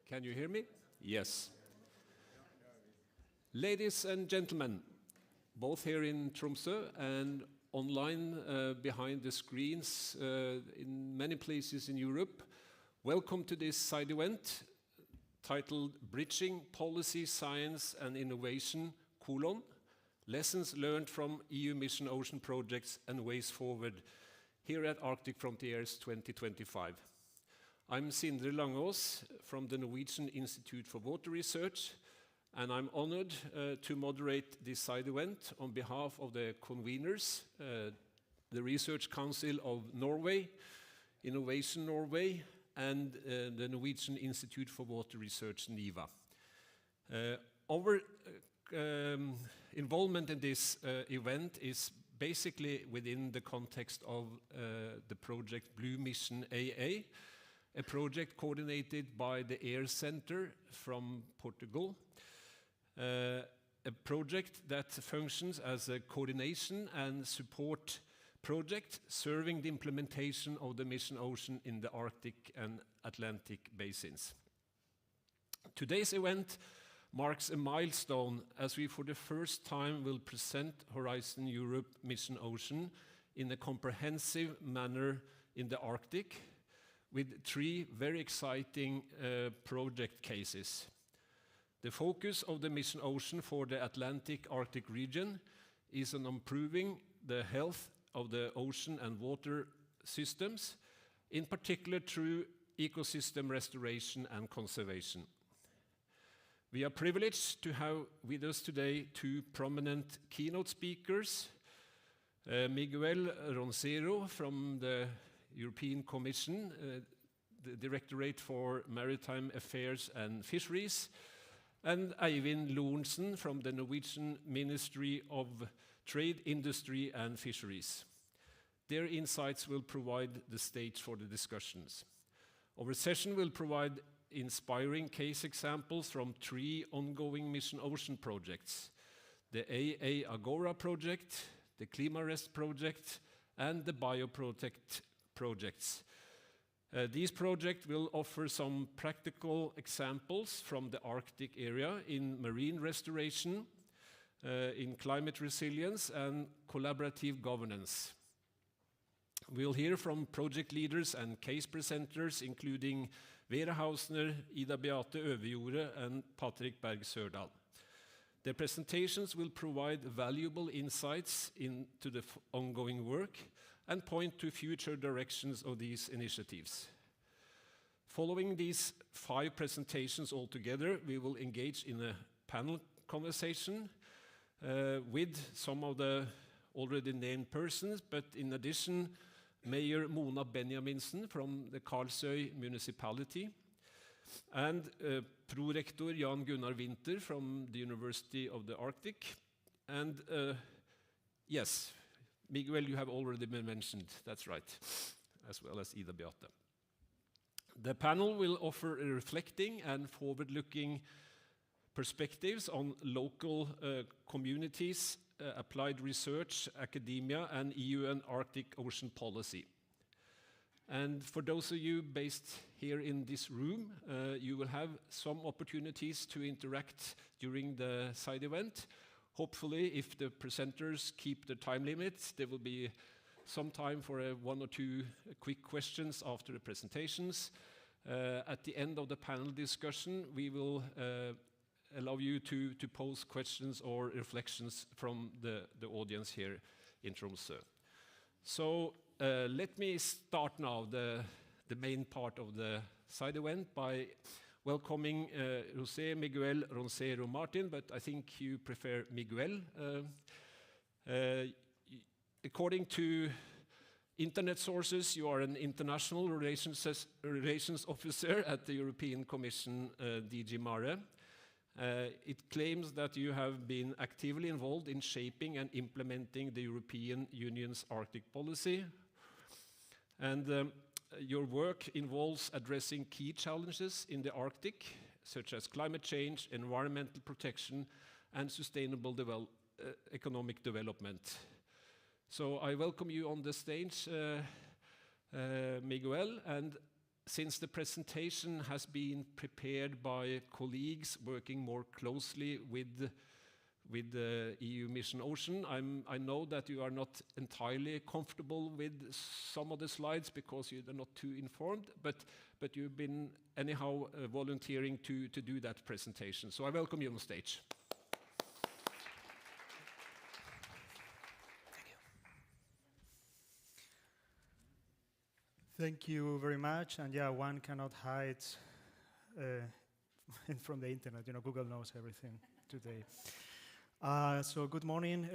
Can you hear me? Yes. Ladies and gentlemen, both here in Tromsø and online behind the screens in many places in Europe, welcome to this side event titled Bridging Policy, Science and Innovation, Lessons Learned from EU Mission Ocean Projects and Ways Forward here at Arctic Frontiers 2025. I'm Sindre Langås from the Norwegian Institute for Water Research, and I'm honored to moderate this side event on behalf of the conveners, the Research Council of Norway, Innovation Norway, and the Norwegian Institute for Water Research, NIVA. Our involvement in this event is basically within the context of the project Blue Mission AA, a project coordinated by the Air Center from Portugal, a project that functions as a coordination and support project serving the implementation of the Mission Ocean in the Arctic and Atlantic basins. Today's event marks a milestone as we for the first time will present Horizon Europe Mission Ocean in a comprehensive manner in the Arctic, with three very exciting project cases. The focus of the Mission Ocean for the Atlantic-Arctic region is on improving the health of the ocean and water systems, in particular through ecosystem restoration and conservation. We are privileged to have with us today two prominent keynote speakers, Miguel Roncero from the European Commission, the Directorate for Maritime Affairs and Fisheries, and Eivind Lorentzen from the Norwegian Ministry of Trade, Industry and Fisheries. Their insights will provide the stage for the discussions. Our session will provide inspiring case examples from three ongoing Mission Ocean projects: the AA Agora project, the ClimaRest project, and the BioProtect projects. These projects will offer some practical examples from the Arctic area in marine restoration, in climate resilience and collaborative governance. We'll hear from project leaders and case presenters including Vera Hausner, Ida Beate Øverjordet and Patrick Berg Sørdal. Their presentations will provide valuable insights into the ongoing work and point to future directions of these initiatives. Following these 5 presentations altogether, we will engage in a panel conversation with some of the already named persons, but in addition, Mayor Mona Benjaminsen from the Karlsøy municipality, and Prorector Jan Gunnar Winther from the University of the Arctic. And yes, Miguel, you have already been mentioned, that's right, as well as Ida Beate. The panel will offer reflecting and forward-looking perspectives on local communities, applied research, academia, and EU and Arctic ocean policy. And for those of you based here in this room, you will have some opportunities to interact during the side event. Hopefully, if the presenters keep the time limit, there will be some time for 1 or 2 quick questions after the presentations. At the end of the panel discussion, we will allow you to pose questions or reflections from the audience here in Tromsø. So let me start now the main part of the side event by welcoming José Miguel Roncero Martin, but I think you prefer Miguel. According to internet sources, you are an international relations officer at the European Commission DG Mare. It claims that you have been actively involved in shaping and implementing the European Union's Arctic policy. And your work involves addressing key challenges in the Arctic, such as climate change, environmental protection, and sustainable economic development. So I welcome you on the stage, Miguel, and since the presentation has been prepared by colleagues working more closely with the EU Mission Ocean, I know that you are not entirely comfortable with some of the slides because you're not too informed, but you've been anyhow volunteering to do that presentation. So I welcome you on stage. Thank you very much. And yeah, one cannot hide from the internet. You know, Google knows everything today. So good morning,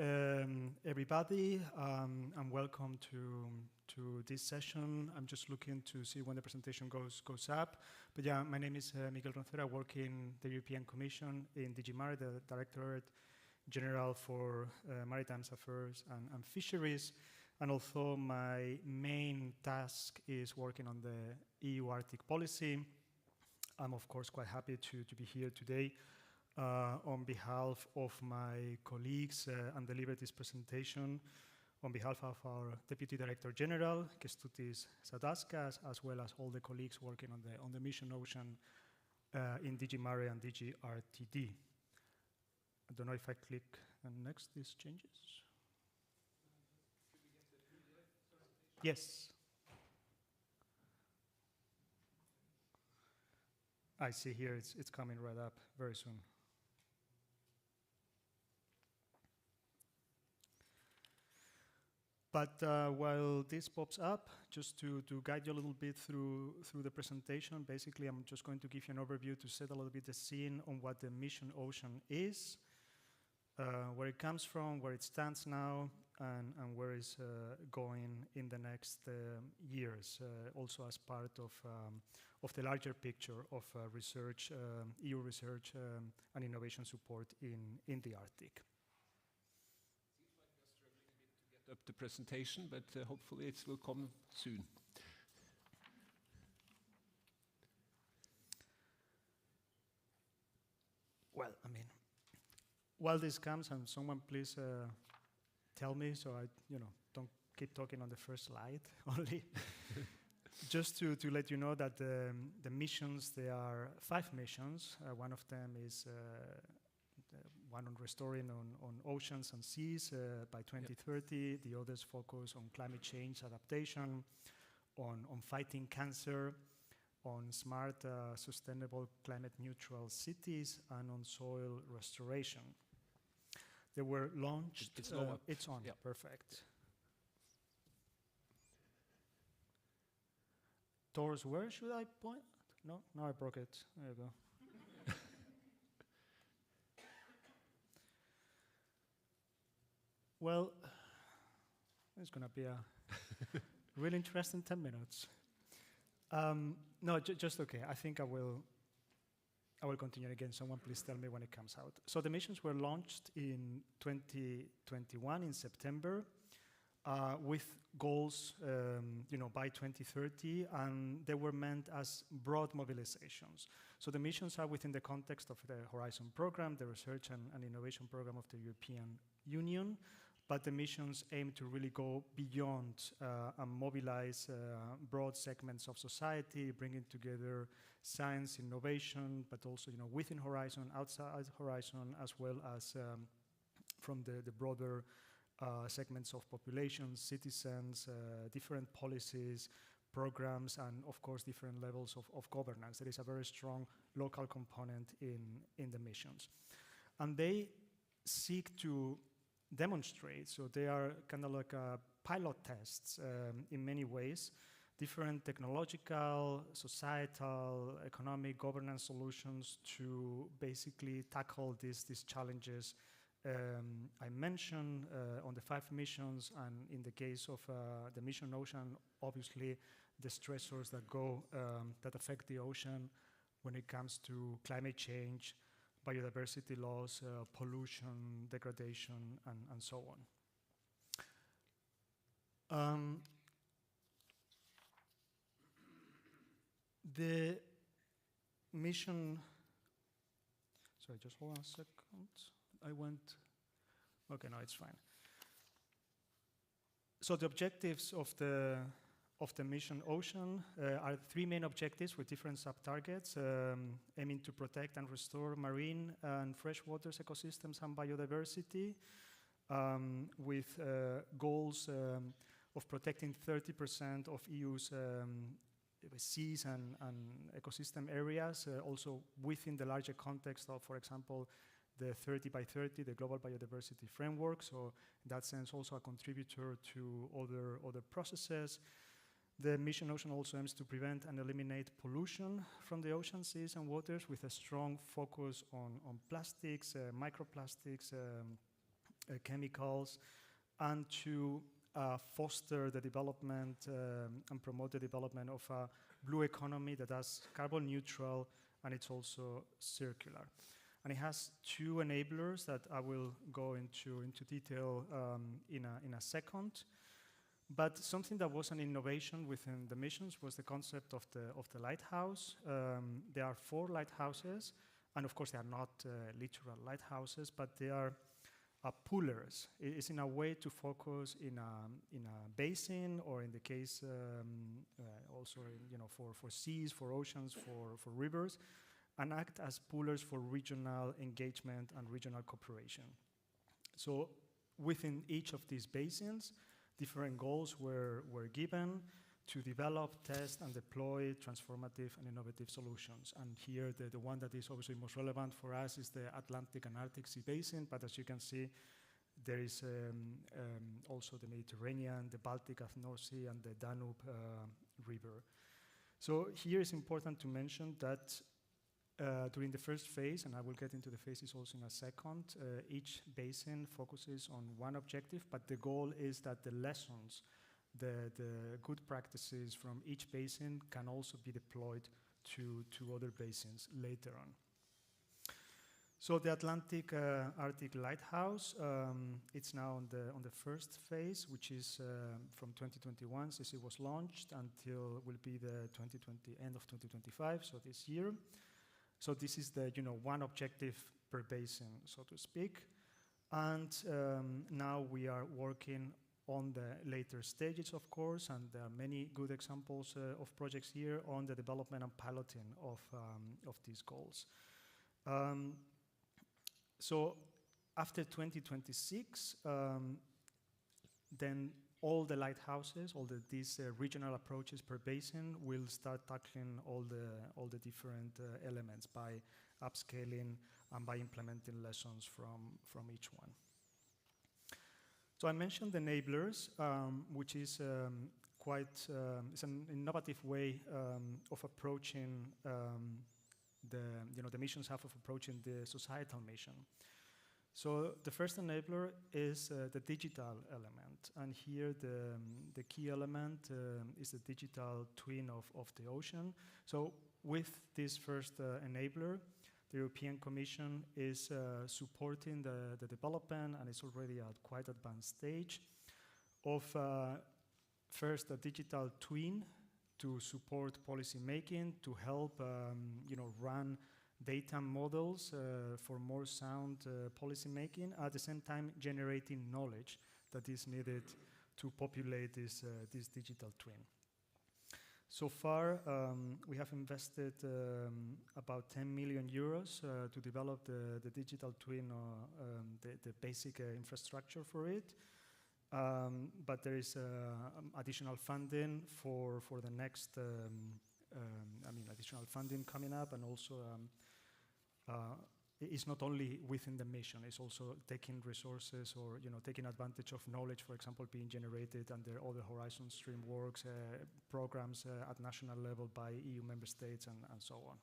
everybody, and welcome to this session. I'm just looking to see when the presentation goes up. But yeah, my name is Miguel Roncero. I work in the European Commission in DG Mare, the Directorate General for Maritime Affairs and Fisheries. And although my main task is working on the EU Arctic policy, I'm of course quite happy to be here today on behalf of my colleagues and deliver this presentation on behalf of our Deputy Director General, Kęstutis Sadauskas, as well as all the colleagues working on the Mission Ocean in DG Mare and DG RTD. I don't know if I click and next this changes. Yes. I see here it's coming right up very soon. But while this pops up, just to guide you a little bit through the presentation, basically I'm just going to give you an overview to set a little bit the scene on what the Mission Ocean is, where it comes from, where it stands now, and where it's going in the next years, also as part of the larger picture of research, EU research and innovation support in the Arctic. Seems like we're struggling a bit to get up the presentation, but hopefully it will come soon. Well, I mean, while this comes, and someone please tell me so I, don't keep talking on the first slide only. Just to let you know that the missions, there are 5 missions. One of them is the one on restoring on oceans and seas by 2030. Yep. The others focus on climate change adaptation, on fighting cancer, on smart, sustainable, climate-neutral cities, and on soil restoration. They were launched. It's on. Yep. Perfect. Towards where should I point? No, now I broke it. There you go. Well, it's going to be a really interesting 10 minutes. No, just okay. I think I will continue again. Someone please tell me when it comes out. So the missions were launched in 2021 in September with goals, by 2030, and they were meant as broad mobilizations. So the missions are within the context of the Horizon program, the research and innovation program of the European Union, but the missions aim to really go beyond and mobilize broad segments of society, bringing together science, innovation, but also within Horizon, outside Horizon, as well as from the broader segments of populations, citizens, different policies, programs, and of course different levels of governance. There is a very strong local component in the missions. And they seek to demonstrate, so they are kind of like pilot tests in many ways, different technological, societal, economic, governance solutions to basically tackle these challenges I mentioned on the 5 missions, and in the case of the Mission Ocean, obviously the stressors that affect the ocean when it comes to climate change, biodiversity loss, pollution, degradation, and so on. The mission, sorry, just hold on a second. Okay, no, it's fine. So the objectives of of the mission Ocean are three main objectives with different sub-targets, aiming to protect and restore marine and freshwater ecosystems and biodiversity, with goals of protecting 30% of EU's seas and ecosystem areas, also within the larger context of, for example, the 30 by 30, the Global Biodiversity Framework. So in that sense, also a contributor to other processes. The mission Ocean also aims to prevent and eliminate pollution from the ocean, seas, and waters with a strong focus on plastics, microplastics, chemicals, and to foster the development and promote the development of a blue economy that is carbon neutral and it's also circular. And it has two enablers that I will go into detail in a second. But something that was an innovation within the missions was the concept of the lighthouse. There are 4 lighthouses, and of course they are not literal lighthouses, but they are pullers. It's in a way to focus in a basin, or in the case also for seas, for oceans, for rivers, and act as pullers for regional engagement and regional cooperation. So within each of these basins, different goals were given to develop, test, and deploy transformative and innovative solutions. And here, the one that is obviously most relevant for us is the Atlantic and Arctic Sea Basin, but as you can see, there is also the Mediterranean, the Baltic of North Sea, and the Danube River. So here it's important to mention that during the first phase, and I will get into the phases also in a second, each basin focuses on one objective, but the goal is that the lessons, the good practices from each basin can also be deployed to other basins later on. So the Atlantic Arctic Lighthouse, it's now on the first phase, which is from 2021 since it was launched until will be the end of 2025, so this year. So this is the one objective per basin, so to speak. And now we are working on the later stages, of course, and there are many good examples of projects here on the development and piloting of these goals. So after 2026, then all the lighthouses, these regional approaches per basin will start tackling all the different elements by upscaling and by implementing lessons from each one. So I mentioned the enablers, which is it's an innovative way of approaching the mission's half of approaching the societal mission. So the first enabler is the digital element, and here the key element is the digital twin of the ocean. So with this first enabler, the European Commission is supporting the development, and it's already at quite advanced stage, of first a digital twin to support policy making, to help run data models for more sound policy making, at the same time generating knowledge that is needed to populate this digital twin. So far, we have invested about 10 million euros to develop the digital twin, the basic infrastructure for it. But there is additional funding for the next, additional funding coming up, and also it's not only within the mission, it's also taking resources or taking advantage of knowledge, for example, being generated under other Horizon Stream works, programs at national level by EU member states and so on.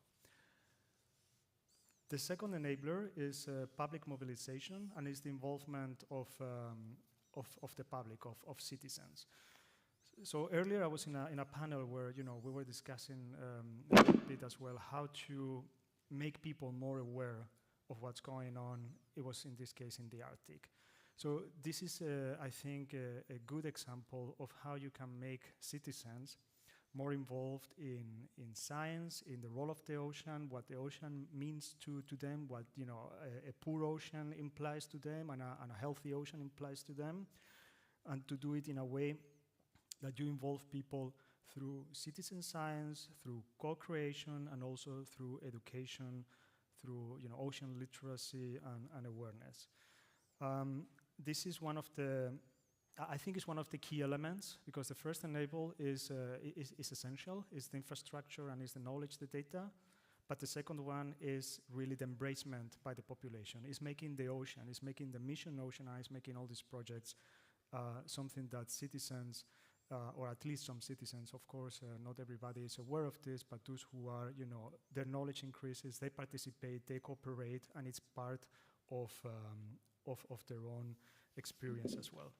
The second enabler is public mobilization, and is the involvement of the public, of citizens. So earlier I was in a panel where we were discussing a little bit as well how to make people more aware of what's going on. It was in this case in the Arctic. So this is, I think, a good example of how you can make citizens more involved in science, in the role of the ocean, what the ocean means to them, what a poor ocean implies to them, and a healthy ocean implies to them, and to do it in a way that you involve people through citizen science, through co-creation, and also through education, through ocean literacy and awareness. This is one of the, I think it's one of the key elements, because the first enable is essential, is the infrastructure and is the knowledge, the data. But the second one is really the embracement by the population. It's making the ocean, it's making the mission oceanize, making all these projects something that citizens, or at least some citizens, of course, not everybody is aware of this, but those who are, their knowledge increases, they participate, they cooperate, and it's part of their own experience as well.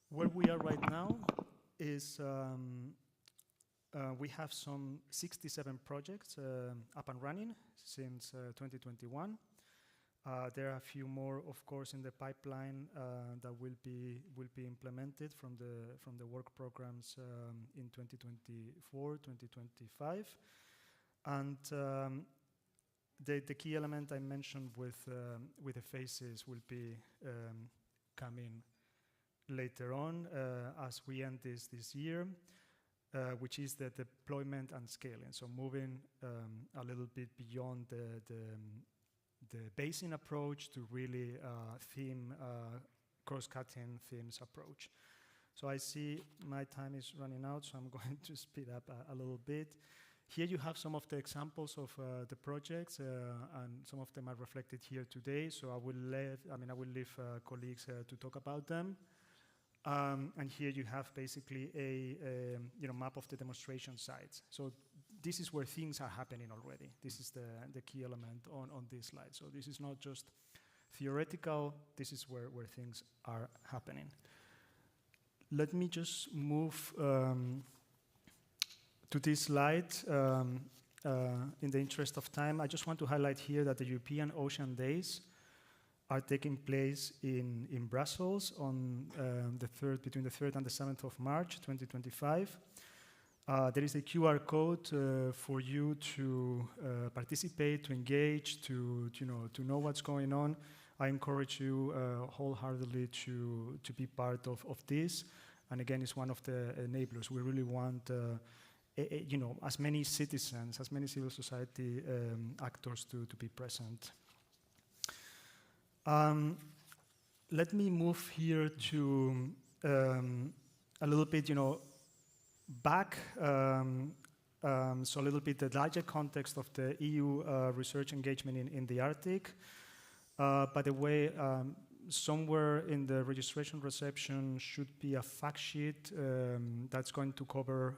Where we are right now is we have some 67 projects up and running since 2021. There are a few more, of course, in the pipeline that will be implemented from the work programs in 2024, 2025, and the key element I mentioned with the phases will be coming later on as we end this year. Which is the deployment and scaling. So moving a little bit beyond the basin approach to really cross-cutting themes approach. So I see my time is running out, so I'm going to speed up a little bit. Here you have some of the examples of the projects, and some of them are reflected here today. So I will leave colleagues to talk about them. And here you have basically a map of the demonstration sites. So this is where things are happening already. This is the key element on this slide. So this is not just theoretical, this is where things are happening. Let me just move to this slide in the interest of time. I just want to highlight here that the European Ocean Days are taking place in Brussels on between the 3rd and the 7th of March, 2025. There is a QR code for you to participate, to engage, to know what's going on. I encourage you wholeheartedly to be part of this. And again, it's one of the enablers. We really want as many citizens, as many civil society actors to be present. Let me move here to a little bit, back, so a little bit the larger context of the EU research engagement in the Arctic. By the way, somewhere in the registration reception should be a fact sheet that's going to cover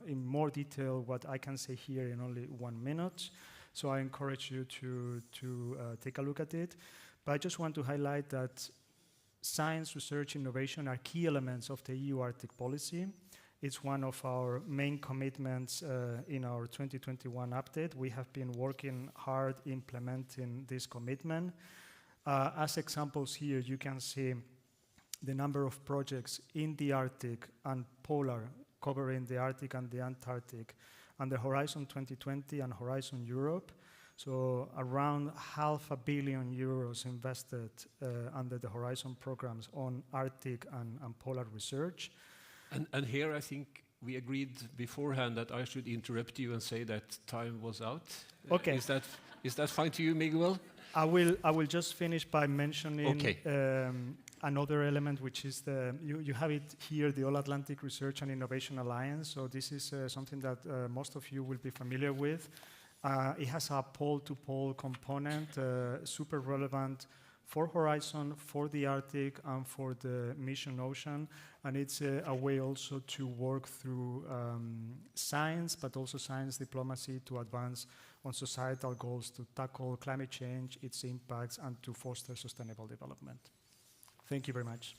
in more detail what I can say here in only 1 minute. So I encourage you to take a look at it. But I just want to highlight that science, research, innovation are key elements of the EU Arctic policy. It's one of our main commitments in our 2021 update. We have been working hard implementing this commitment. As examples here, you can see the number of projects in the Arctic and polar, covering the Arctic and the Antarctic, and the Horizon 2020 and Horizon Europe. So around €500 million invested under the Horizon programs on Arctic and polar research. And here I think we agreed beforehand that I should interrupt you and say that time was out. Okay. Is that fine to you, Miguel? I will just finish by mentioning another element, which is you have it here, the All Atlantic Research and Innovation Alliance. So this is something that most of you will be familiar with. It has a pole-to-pole component, super relevant for Horizon, for the Arctic, and for the Mission Ocean. And it's a way also to work through science, but also science diplomacy to advance on societal goals to tackle climate change, its impacts, and to foster sustainable development. Thank you very much.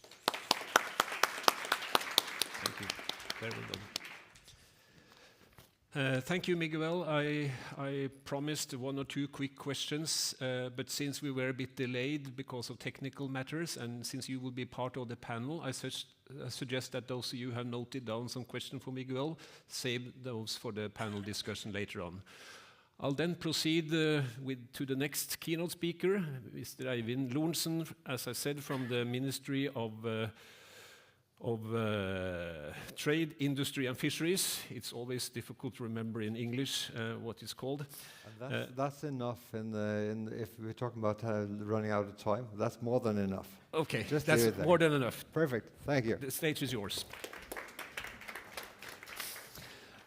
Thank you. Very well done. Thank you, Miguel. I promised 1 or 2 quick questions, but since we were a bit delayed because of technical matters, and since you will be part of the panel, I suggest that those of you who have noted down some questions for Miguel, save those for the panel discussion later on. I'll then proceed to the next keynote speaker, Mr. Eivind Lorentzen, as I said, from the Ministry of Trade, Industry and Fisheries. It's always difficult to remember in English what it's called. And that's enough. If we're talking about running out of time, that's more than enough. Okay, Just that's leave it there. more than enough. Perfect. Thank you. The stage is yours.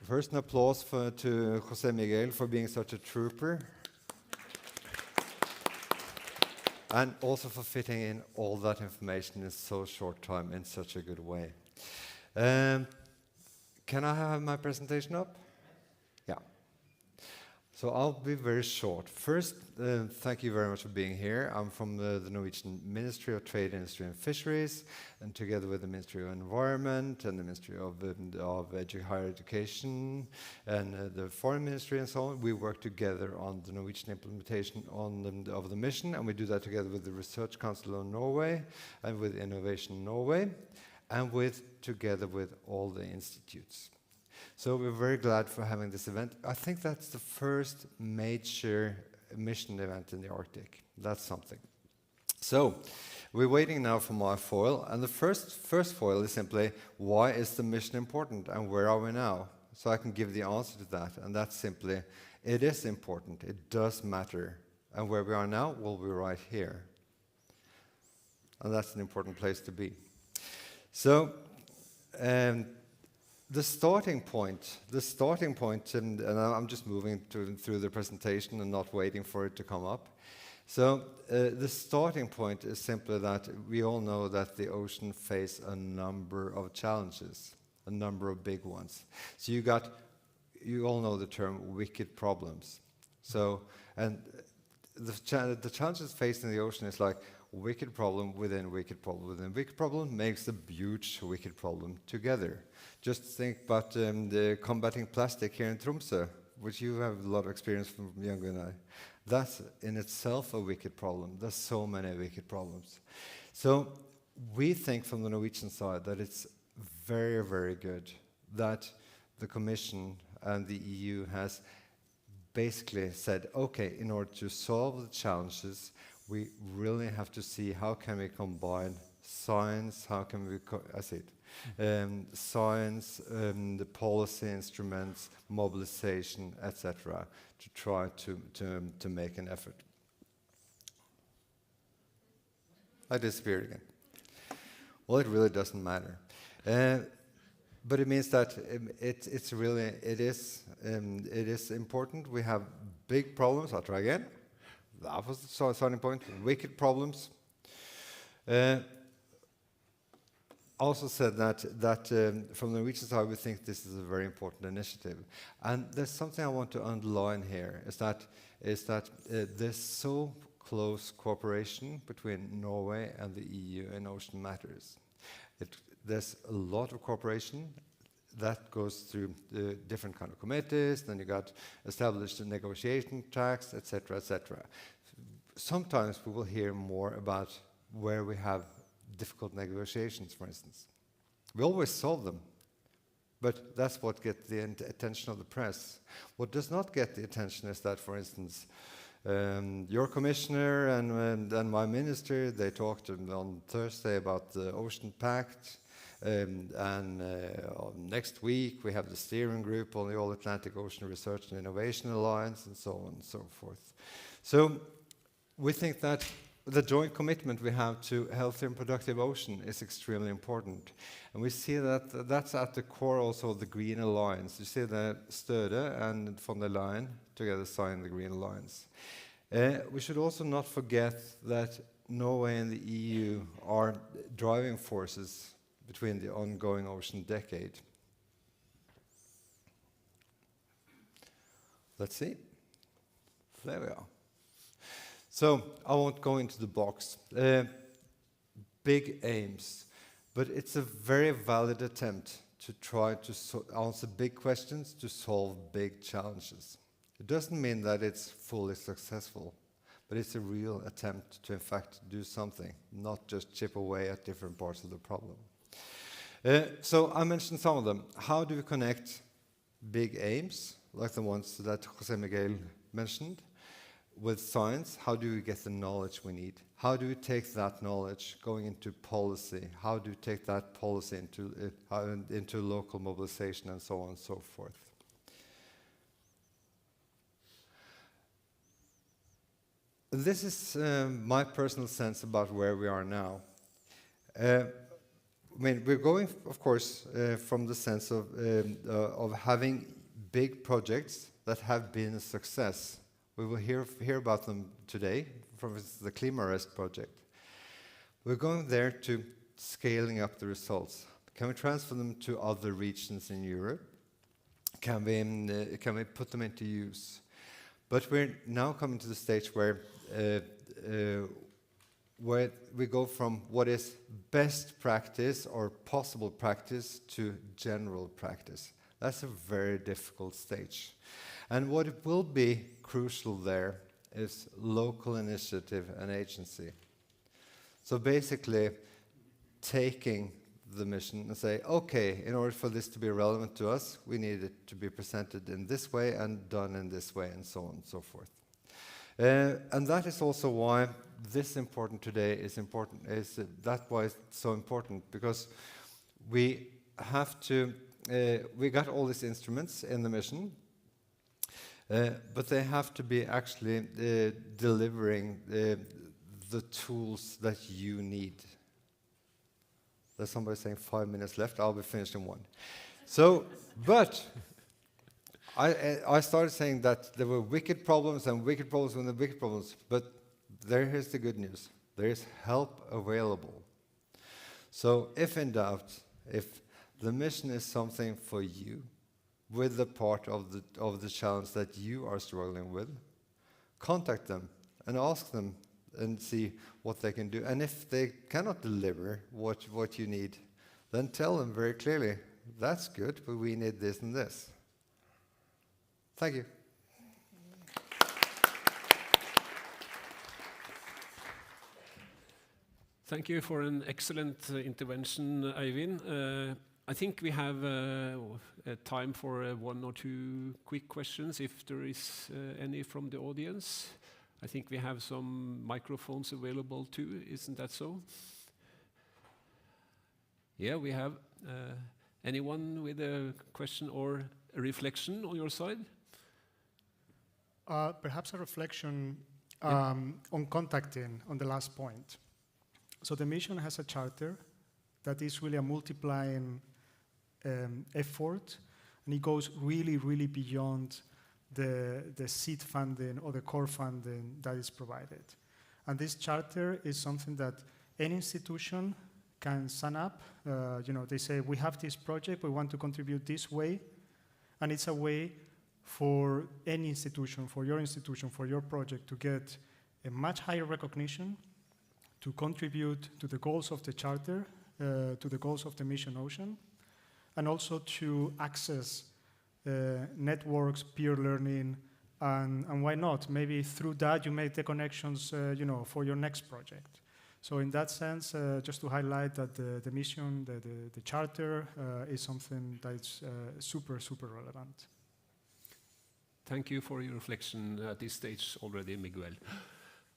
First, an applause to José Miguel for being such a trooper. And also for fitting in all that information in so short time in such a good way. Can I have my presentation up? Yeah. So I'll be very short. First, thank you very much for being here. I'm from the Norwegian Ministry of Trade, Industry and Fisheries, and together with the Ministry of Environment and the Ministry of Higher Education and the Foreign Ministry and so on, we work together on the Norwegian implementation of the mission, and we do that together with the Research Council of Norway and with Innovation Norway, and together with all the institutes. So we're very glad for having this event. I think that's the first major mission event in the Arctic. That's something. So we're waiting now for my foil, and the first foil is simply, why is the mission important and where are we now? So I can give the answer to that, and that's simply, it is important, it does matter, and where we are now, well, we're right here. And that's an important place to be. So, the starting point, and I'm just moving through the presentation and not waiting for it to come up. So the starting point is simply that we all know that the ocean faces a number of challenges, a number of big ones. So you all know the term wicked problems. So, and the challenges faced in the ocean is like wicked problem within wicked problem within wicked problem makes a huge wicked problem together. Just think about the combating plastic here in Tromsø, which you have a lot of experience from Jan Gunnar. That's in itself a wicked problem. There's so many wicked problems. So we think from the Norwegian side that it's very, very good that the Commission and the EU has basically said, okay, in order to solve the challenges, we really have to see how can we combine science, how can we, science, the policy instruments, mobilization, etc., to try to make an effort. I disappeared again. Well, it really doesn't matter. But it means that it is important. We have big problems. I'll try again. That was the starting point. Wicked problems. Also said that from the Norwegian side we think this is a very important initiative, and there's something I want to underline here is that there's so close cooperation between Norway and the EU in ocean matters. There's a lot of cooperation that goes through the different kind of committees. Then you got established negotiation tracks, etc., etc. Sometimes we will hear more about where we have difficult negotiations, for instance. We always solve them, but that's what gets the attention of the press. What does not get the attention is that, for instance, your commissioner and my minister, they talked on Thursday about the Ocean Pact, and next week we have the steering group on the All-Atlantic Ocean Research and Innovation Alliance, and so on and so forth. So we think that the joint commitment we have to healthy and productive ocean is extremely important. And we see that that's at the core also of the Green Alliance. You see that Støre and von der Leyen together signed the Green Alliance. We should also not forget that Norway and the EU are driving forces between the ongoing ocean decade. Let's see. There we are. So I won't go into the box. Big aims, but it's a very valid attempt to try to answer big questions, to solve big challenges. It doesn't mean that it's fully successful, but it's a real attempt to, in fact, do something, not just chip away at different parts of the problem. So I mentioned some of them. How do we connect big aims, like the ones that José Miguel mentioned, with science, how do we get the knowledge we need? How do we take that knowledge going into policy? How do we take that policy into local mobilization and so on and so forth? This is my personal sense about where we are now. I mean, we're going, of course, from the sense of having big projects that have been a success. We will hear about them today, from the Klimarest project. We're going there to scaling up the results. Can we transfer them to other regions in Europe? Can we put them into use? But we're now coming to the stage where we go from what is best practice or possible practice to general practice. That's a very difficult stage. And what will be crucial there is local initiative and agency. So basically, taking the mission and say, okay, in order for this to be relevant to us, we need it to be presented in this way and done in this way, and so on and so forth. And that is also why this important today is important. That's why it's so important, because we have to. We got all these instruments in the mission, but they have to be actually delivering the tools that you need. There's somebody saying 5 minutes left. I'll be finished in 1. So, but I started saying that there were wicked problems and wicked problems and the wicked problems. But here's the good news. There is help available. So if in doubt, if the mission is something for you, with the part of the challenge that you are struggling with, contact them and ask them and see what they can do. And if they cannot deliver what you need, then tell them very clearly, that's good, but we need this and this. Thank you. Thank you for an excellent intervention, Eivind. I think we have time for 1 or 2 quick questions, if there is any from the audience. I think we have some microphones available too, isn't that so? Yeah, we have. Anyone with a question or a reflection on your side? Perhaps a reflection on contacting on the last point. So the mission has a charter that is really a multiplying effort, and it goes really, really beyond the seed funding or the core funding that is provided. And this charter is something that any institution can sign up. They say, we have this project, we want to contribute this way, and it's a way for any institution, for your project to get a much higher recognition, to contribute to the goals of the charter, to the goals of the Mission Ocean, and also to access networks, peer learning, and why not? Maybe through that you make the connections, for your next project. So in that sense, just to highlight that the mission, the charter, is something that's super, super relevant. Thank you for your reflection at this stage already, Miguel.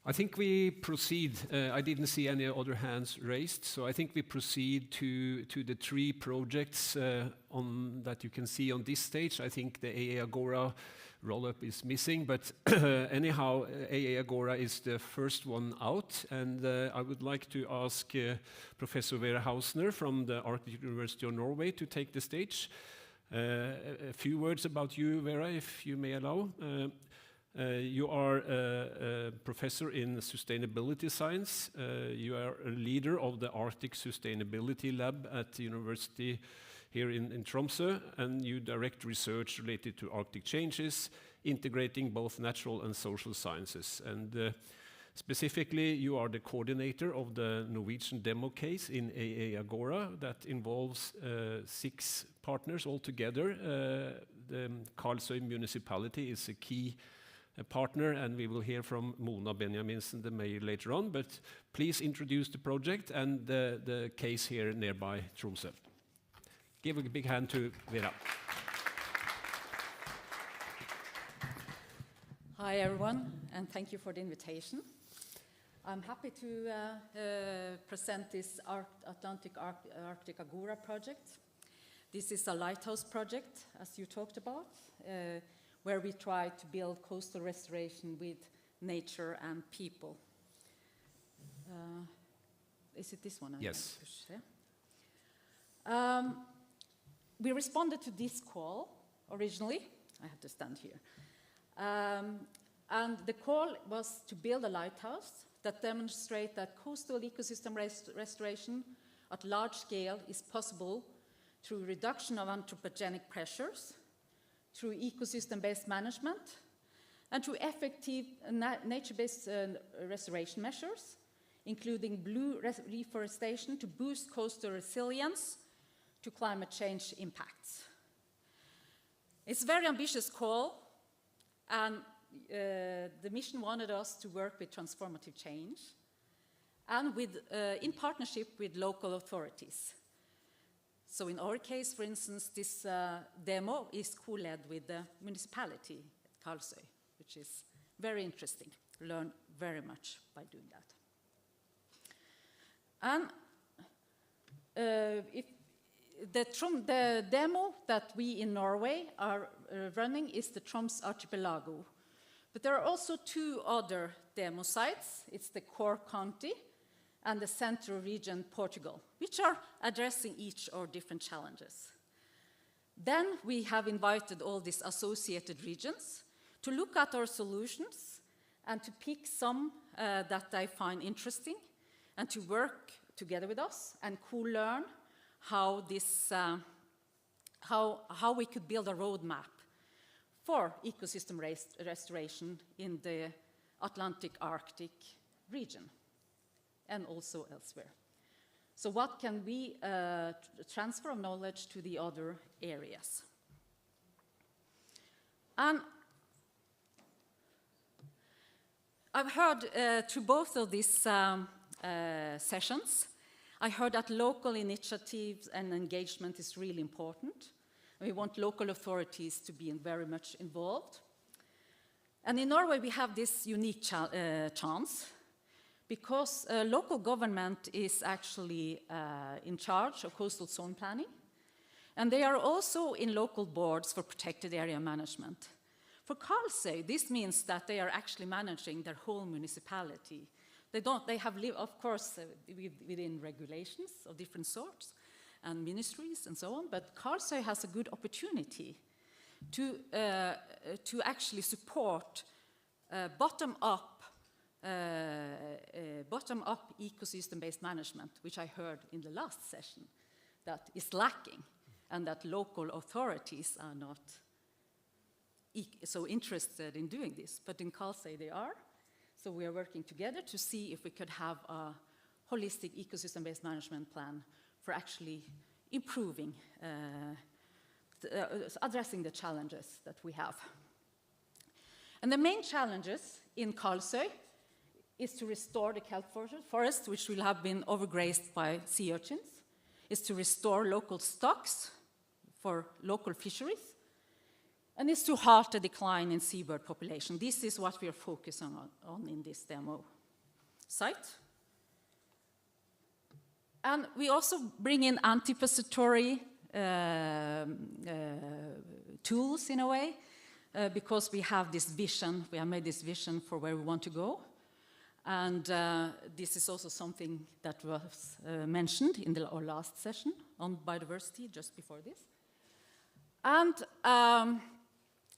I think we proceed. I didn't see any other hands raised, so I think we proceed to the 3 projects that you can see on this stage. I think the AA Agora roll-up is missing, but anyhow, AA Agora is the first one out, and I would like to ask Professor Vera Hausner from the Arctic University of Norway to take the stage. A few words about you, Vera, if you may allow. You are a professor in sustainability science. You are a leader of the Arctic Sustainability Lab at the university here in Tromsø, and you direct research related to Arctic changes, integrating both natural and social sciences. And specifically, you are the coordinator of the Norwegian demo case in AA Agora that involves 6 partners altogether. The Karlsøy municipality is a key partner, and we will hear from Mona Benjaminsen, the mayor, later on. But please introduce the project and the case here nearby Tromsø. Give a big hand to Vera. Hi everyone, and thank you for the invitation. I'm happy to present this Atlantic Arctic Agora project. This is a lighthouse project, as you talked about, where we try to build coastal restoration with nature and people. Is it this one? Yes. We responded to this call originally. I have to stand here. And the call was to build a lighthouse that demonstrates that coastal ecosystem restoration at large scale is possible through reduction of anthropogenic pressures, through ecosystem-based management, and through effective nature-based restoration measures, including blue reforestation to boost coastal resilience to climate change impacts. It's a very ambitious call, and the mission wanted us to work with transformative change and in partnership with local authorities. So in our case, for instance, this demo is co-led with the municipality at Karlsøy, which is very interesting. Learn very much by doing that. And the demo that we in Norway are running is the Troms Archipelago. But there are also two other demo sites. It's the core county and the central region, Portugal, which are addressing each or different challenges. Then we have invited all these associated regions to look at our solutions and to pick some that they find interesting and to work together with us and co-learn how we could build a roadmap for ecosystem restoration in the Atlantic Arctic region and also elsewhere. So what can we transfer of knowledge to the other areas? And I've heard through both of these sessions, I heard that local initiatives and engagement is really important. We want local authorities to be very much involved. And in Norway, we have this unique chance because local government is actually in charge of coastal zone planning. And they are also in local boards for protected area management. For Karlsøy, this means that they are actually managing their whole municipality. They have lived, of course, within regulations of different sorts and ministries and so on, but Karlsøy has a good opportunity to actually support bottom-up ecosystem-based management, which I heard in the last session that is lacking, and that local authorities are not so interested in doing this. But in Karlsøy they are. So we are working together to see if we could have a holistic ecosystem-based management plan for actually improving, addressing the challenges that we have. And the main challenges in Karlsøy is to restore the kelp forest, which will have been overgrazed by sea urchins, is to restore local stocks for local fisheries, and is to halt the decline in seabird population. This is what we are focusing on in this demo site. And we also bring in anticipatory tools in a way, because we have this vision, we have made this vision for where we want to go. And this is also something that was mentioned in our last session on biodiversity just before this. And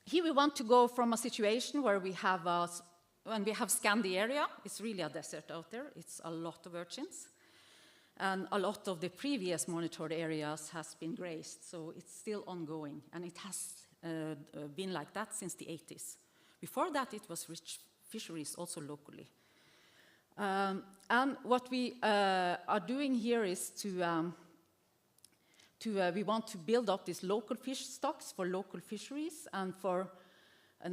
here we want to go from a situation where when we have scanned the area, it's really a desert out there, it's a lot of urchins. And a lot of the previous monitored areas has been grazed, so it's still ongoing. And it has been like that since the 80s. Before that, it was rich fisheries also locally. And what we are doing here is we want to build up these local fish stocks for local fisheries and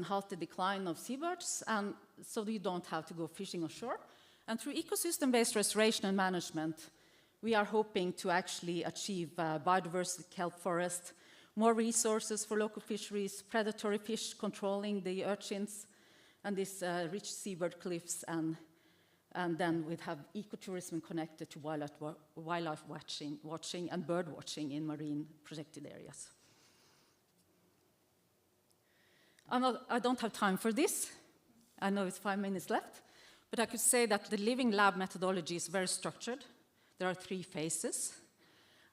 halt the decline of seabirds, and so you don't have to go fishing ashore. And through ecosystem-based restoration and management, we are hoping to actually achieve biodiversity kelp forest, more resources for local fisheries, predatory fish controlling the urchins, and these rich seabird cliffs, and then we'd have ecotourism connected to wildlife watching and bird watching in marine protected areas. I don't have time for this. I know it's 5 minutes left, but I could say that the Living Lab methodology is very structured. There are 3 phases.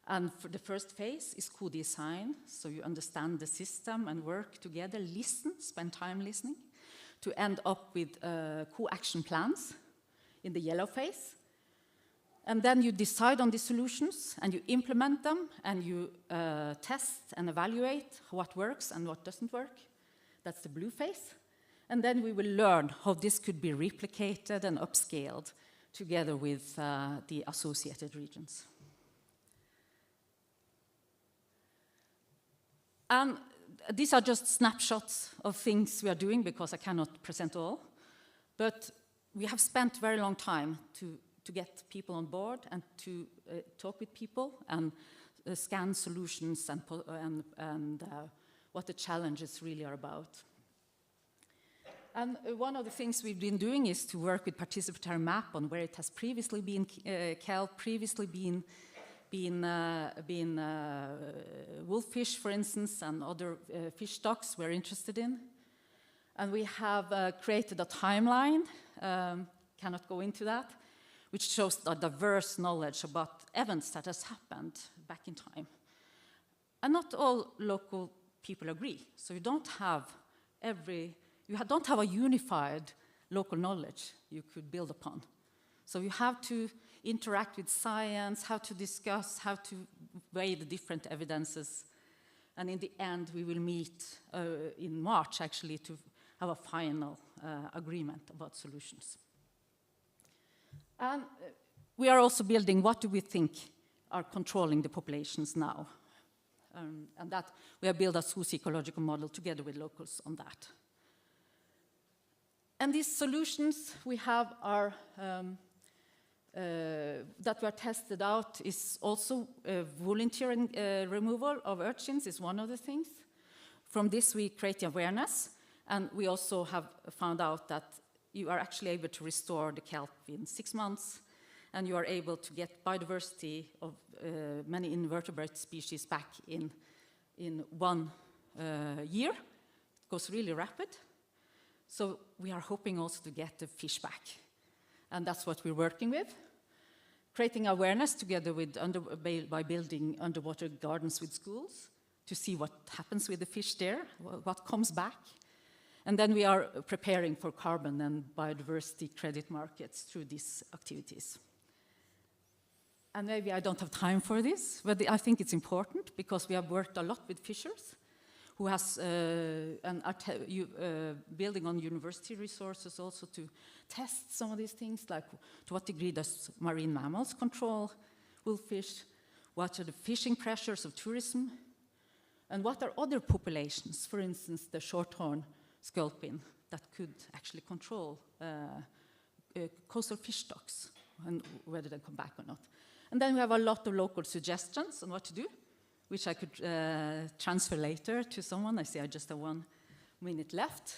And for the first phase is co-design, so you understand the system and work together, listen, spend time listening, to end up with co-action plans in the yellow phase. And then you decide on the solutions, and you implement them, and you test and evaluate what works and what doesn't work. That's the blue phase. And then we will learn how this could be replicated and upscaled together with the associated regions. And these are just snapshots of things we are doing, because I cannot present all. But we have spent very long time to get people on board and to talk with people and scan solutions and what the challenges really are about. And one of the things we've been doing is to work with participatory map on where it has previously been kelp, previously been wolffish, for instance, and other fish stocks we're interested in. And we have created a timeline, cannot go into that, which shows a diverse knowledge about events that has happened back in time. And not all local people agree, so you don't have a unified local knowledge you could build upon. So you have to interact with science, how to discuss, how to weigh the different evidences. And in the end, we will meet in March, actually, to have a final agreement about solutions. And we are also building what do we think are controlling the populations now. And that we have built a socio-ecological model together with locals on that. And these solutions we have are that were tested out is also volunteering removal of urchins is one of the things. From this we create awareness, and we also have found out that you are actually able to restore the kelp in 6 months, and you are able to get biodiversity of many invertebrate species back in 1 year. It goes really rapid. So we are hoping also to get the fish back. And that's what we're working with. Creating awareness together with by building underwater gardens with schools to see what happens with the fish there, what comes back. And then we are preparing for carbon and biodiversity credit markets through these activities. And maybe I don't have time for this, but I think it's important because we have worked a lot with fishers who has and are building on university resources also to test some of these things, like to what degree does marine mammals control wolffish, what are the fishing pressures of tourism, and what are other populations, for instance, the shorthorn sculpin, that could actually control coastal fish stocks and whether they come back or not. And then we have a lot of local suggestions on what to do, which I could transfer later to someone. I see I just have 1 minute left.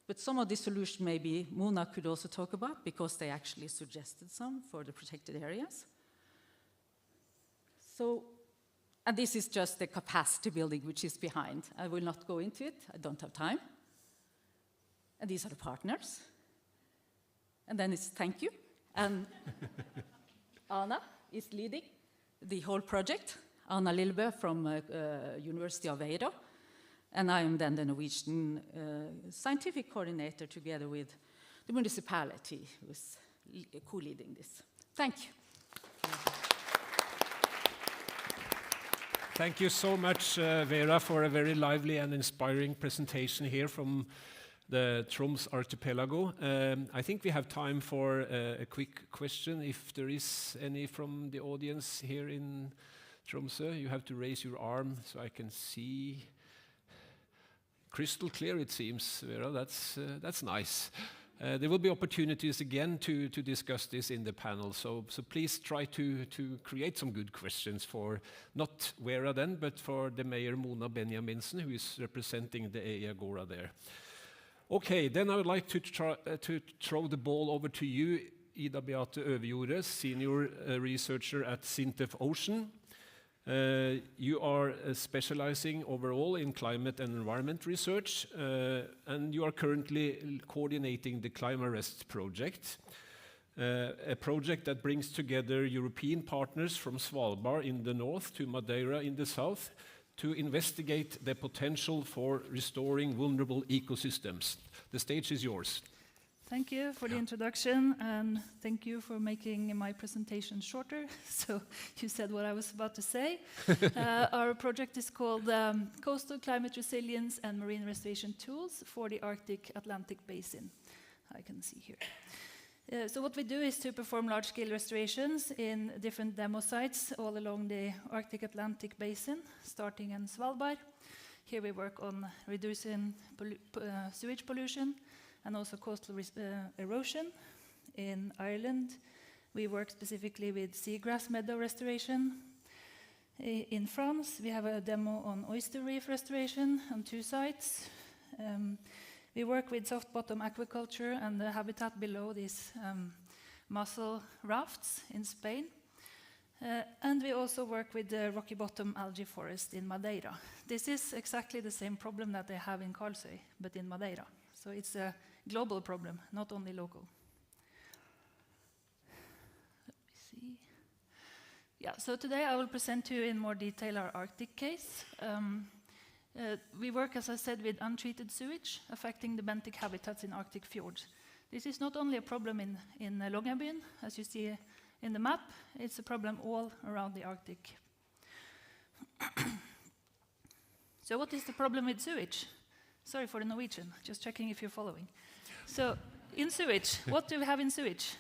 But some of the solutions maybe Mona could also talk about, because they actually suggested some for the protected areas. So, and this is just the capacity building which is behind. I will not go into it, I don't have time. And these are the partners. And then it's thank you. And Anna is leading the whole project. Anna Lillebø from University of Aveiro. And I am then the Norwegian scientific coordinator together with the municipality who is co-leading this. Thank you. Thank you so much, Vera, for a very lively and inspiring presentation here from the Troms archipelago. I think we have time for a quick question, if there is any from the audience here in Tromsø. You have to raise your arm so I can see. Crystal clear, it seems, Vera. That's nice. There will be opportunities again to discuss this in the panel, so please try to create some good questions for, not Vera then, but for the Mayor Mona Benjaminsen, who is representing the EI Agora there. Okay, then I would like to throw the ball over to you, Ida Beate Øverjordet, Senior Researcher at SINTEF Ocean. You are specializing overall in climate and environment research, and you are currently coordinating the ClimaRest project, a project that brings together European partners from Svalbard in the north to Madeira in the south to investigate the potential for restoring vulnerable ecosystems. The stage is yours. Thank you for the introduction, and thank you for making my presentation shorter. So you said what I was about to say. Our project is called Coastal Climate Resilience and Marine Restoration Tools for the Arctic Atlantic Basin. I can see here. So what we do is to perform large-scale restorations in different demo sites all along the Arctic Atlantic Basin, starting in Svalbard. Here we work on reducing sewage pollution and also coastal erosion. In Ireland, we work specifically with seagrass meadow restoration. In France, we have a demo on oyster reef restoration on 2 sites. We work with soft bottom aquaculture and the habitat below these mussel rafts in Spain. And we also work with the rocky bottom algae forest in Madeira. This is exactly the same problem that they have in Karlsøy, but in Madeira. So it's a global problem, not only local. Let me see. Yeah, so today I will present to you in more detail our Arctic case. We work, as I said, with untreated sewage affecting the benthic habitats in Arctic fjords. This is not only a problem in Longyearbyen, as you see in the map, it's a problem all around the Arctic. So what is the problem with sewage? Sorry for the Norwegian, just checking if you're following. So in sewage, what do we have in sewage?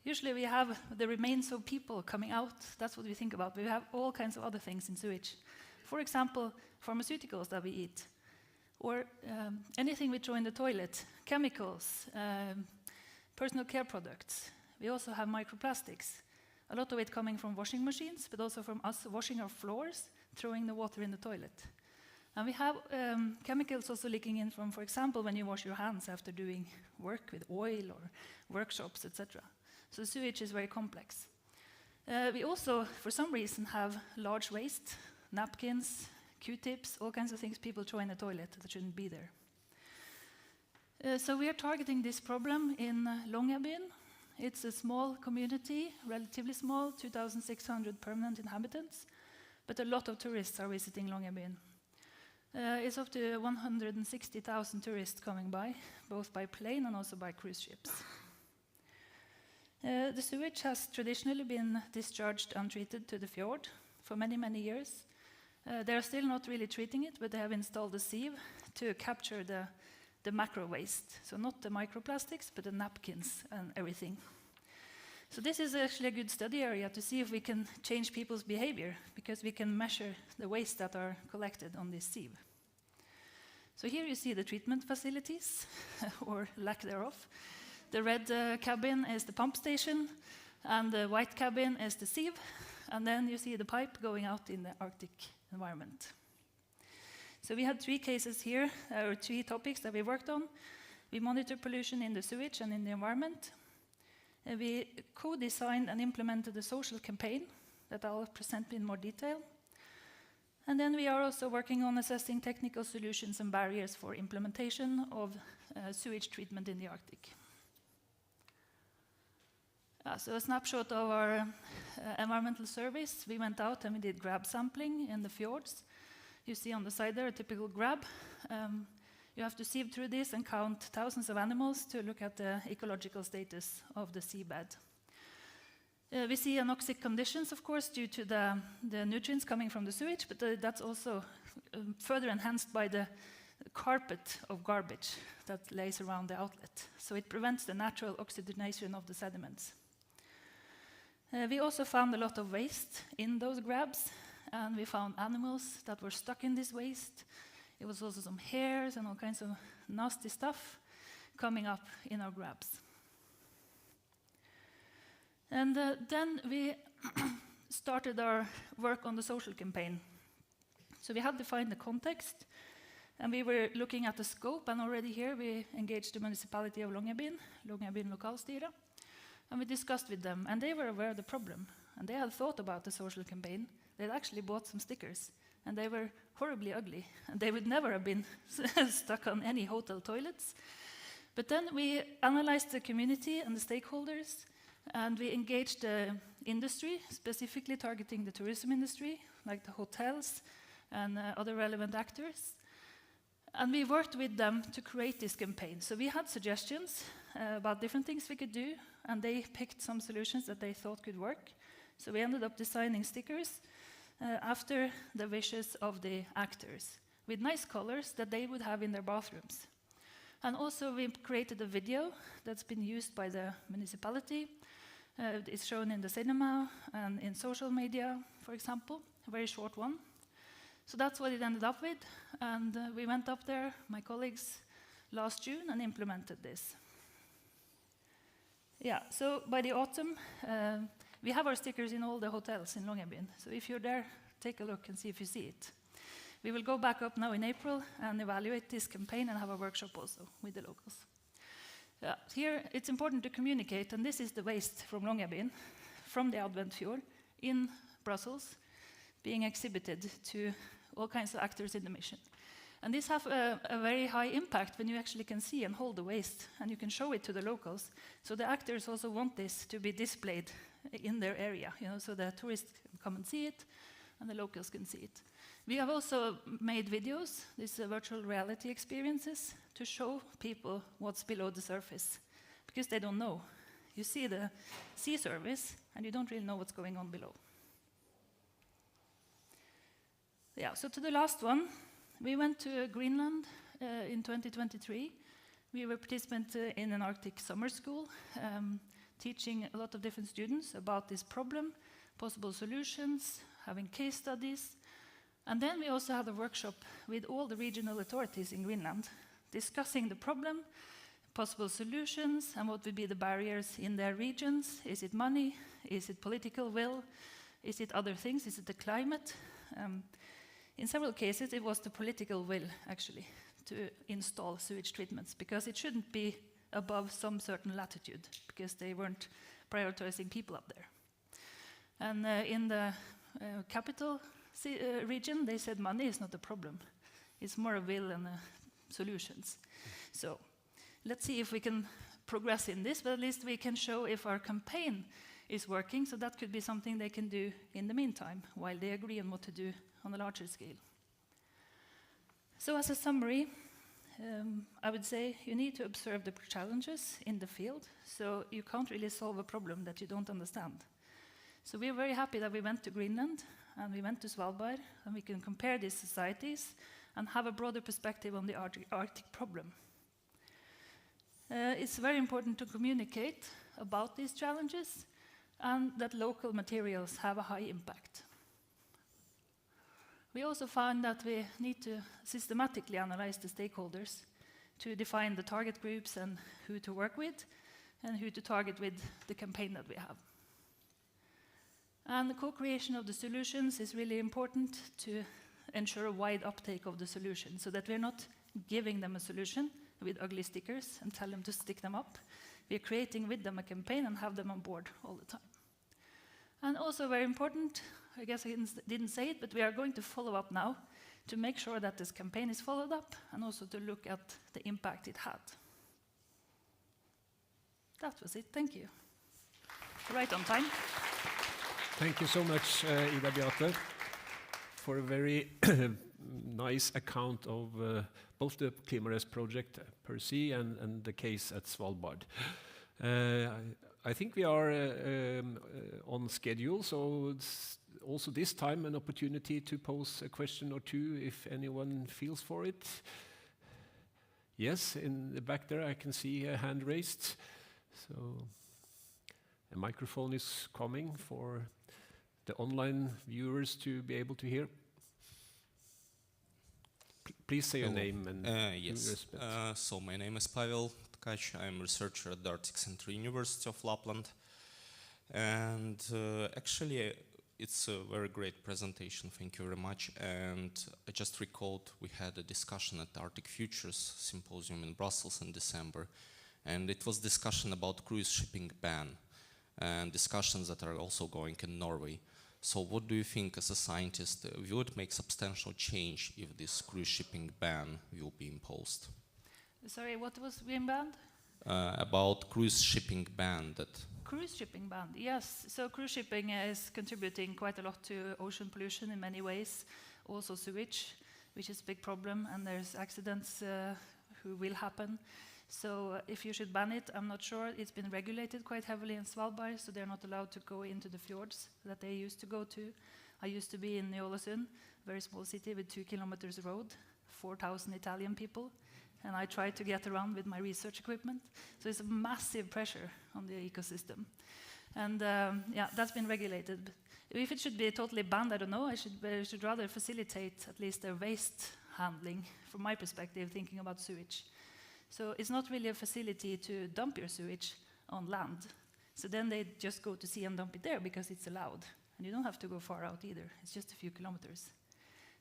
Usually we have the remains of people coming out. That's what we think about. We have all kinds of other things in sewage. For example, pharmaceuticals that we eat, or anything we throw in the toilet, chemicals, personal care products. We also have microplastics, a lot of it coming from washing machines, but also from us washing our floors, throwing the water in the toilet. And we have chemicals also leaking in from, for example, when you wash your hands after doing work with oil or workshops, etc. So sewage is very complex. We also, for some reason, have large waste, napkins, Q-tips, all kinds of things people throw in the toilet that shouldn't be there. So we are targeting this problem in Longyearbyen. It's a small community, relatively small, 2,600 permanent inhabitants, but a lot of tourists are visiting Longyearbyen. It's up to 160,000 tourists coming by, both by plane and also by cruise ships. The sewage has traditionally been discharged untreated to the fjord for many, many years. They are still not really treating it, but they have installed a sieve to capture the macro waste. So not the microplastics, but the napkins and everything. So this is actually a good study area to see if we can change people's behavior, because we can measure the waste that are collected on this sieve. So here you see the treatment facilities, or lack thereof. The red cabin is the pump station, and the white cabin is the sieve, and then you see the pipe going out in the Arctic environment. So we had 3 cases here, or 3 topics that we worked on. We monitor pollution in the sewage and in the environment. We co-designed and implemented a social campaign that I'll present in more detail. And then we are also working on assessing technical solutions and barriers for implementation of sewage treatment in the Arctic. So a snapshot of our environmental service. We went out and we did grab sampling in the fjords. You see on the side there a typical grab. You have to sieve through this and count thousands of animals to look at the ecological status of the seabed. We see anoxic conditions, of course, due to the nutrients coming from the sewage, but that's also further enhanced by the carpet of garbage that lays around the outlet. So it prevents the natural oxygenation of the sediments. We also found a lot of waste in those grabs, and we found animals that were stuck in this waste. It was also some hairs and all kinds of nasty stuff coming up in our grabs. And then we started our work on the social campaign. So we had defined the context. And we were looking at the scope, and already here we engaged the municipality of Longyearbyen, Longyearbyen Lokalstyre, and we discussed with them, and they were aware of the problem, and they had thought about the social campaign. They had actually bought some stickers, and they were horribly ugly, and they would never have been stuck on any hotel toilets. But then we analyzed the community and the stakeholders, and we engaged the industry, specifically targeting the tourism industry, like the hotels and other relevant actors. And we worked with them to create this campaign. So we had suggestions about different things we could do, and they picked some solutions that they thought could work. So we ended up designing stickers after the wishes of the actors, with nice colors that they would have in their bathrooms. And also we created a video that's been used by the municipality. It's shown in the cinema and in social media, for example, a very short one. So that's what it ended up with, and we went up there, my colleagues, last June and implemented this. Yeah, so by the autumn, we have our stickers in all the hotels in Longyearbyen. So if you're there, take a look and see if you see it. We will go back up now in April and evaluate this campaign and have a workshop also with the locals. Here, it's important to communicate, and this is the waste from Longyearbyen, from the Advent Fjord in Brussels, being exhibited to all kinds of actors in the mission. And this has a very high impact when you actually can see and hold the waste, and you can show it to the locals. So the actors also want this to be displayed in their area, so the tourists can come and see it, and the locals can see it. We have also made videos, these virtual reality experiences, to show people what's below the surface, because they don't know. You see the sea surface, and you don't really know what's going on below. Yeah, so to the last one, we went to Greenland in 2023. We were participants in an Arctic summer school, teaching a lot of different students about this problem, possible solutions, having case studies. And then we also had a workshop with all the regional authorities in Greenland, discussing the problem, possible solutions, and what would be the barriers in their regions. Is it money? Is it political will? Is it other things? Is it the climate? In several cases, it was the political will, actually, to install sewage treatments, because it shouldn't be above some certain latitude, because they weren't prioritizing people up there. And in the capital region, they said money is not a problem. It's more a will and solutions. So let's see if we can progress in this, but at least we can show if our campaign is working, so that could be something they can do in the meantime, while they agree on what to do on a larger scale. So as a summary, I would say you need to observe the challenges in the field, so you can't really solve a problem that you don't understand. So we're very happy that we went to Greenland, and we went to Svalbard, and we can compare these societies and have a broader perspective on the Arctic problem. It's very important to communicate about these challenges, and that local materials have a high impact. We also found that we need to systematically analyze the stakeholders to define the target groups and who to work with, and who to target with the campaign that we have. And the co-creation of the solutions is really important to ensure a wide uptake of the solution, so that we're not giving them a solution with ugly stickers and tell them to stick them up. We're creating with them a campaign and have them on board all the time. And also very important, I guess I didn't say it, but we are going to follow up now to make sure that this campaign is followed up, and also to look at the impact it had. That was it. Thank you. Right on time. Thank you so much, Ida Beate, for a very nice account of both the Klimaresk project per se and the case at Svalbard. I think we are on schedule, so it's also this time an opportunity to pose a question or two if anyone feels for it. Yes, in the back there I can see a hand raised. So a microphone is coming for the online viewers to be able to hear. Please say your name and yes. So my name is Pavel Tkach. I'm a researcher at the Arctic Center University of Lapland. And actually, It's a very great presentation, thank you very much. And I just recalled we had a discussion at the Arctic Futures Symposium in Brussels in December, and it was discussion about cruise shipping ban, and discussions that are also going in Norway. So what do you think as a scientist, will it make substantial change if this cruise shipping ban will be imposed? Sorry, what was being banned? About cruise shipping ban that... Cruise shipping ban, yes. So cruise shipping is contributing quite a lot to ocean pollution in many ways. Also sewage, which is a big problem, and there's accidents who will happen. So if you should ban it, I'm not sure. It's been regulated quite heavily in Svalbard, so they're not allowed to go into the fjords that they used to go to. I used to be in Ny-Ålesund, very small city with 2 kilometers road, 4,000 Italian people. And I try to get around with my research equipment. So it's a massive pressure on the ecosystem. And yeah, that's been regulated. If it should be totally banned, I don't know. I should rather facilitate at least their waste handling, from my perspective, thinking about sewage. So it's not really a facility to dump your sewage on land. So then they just go to sea and dump it there because it's allowed. And you don't have to go far out either. It's just a few kilometers.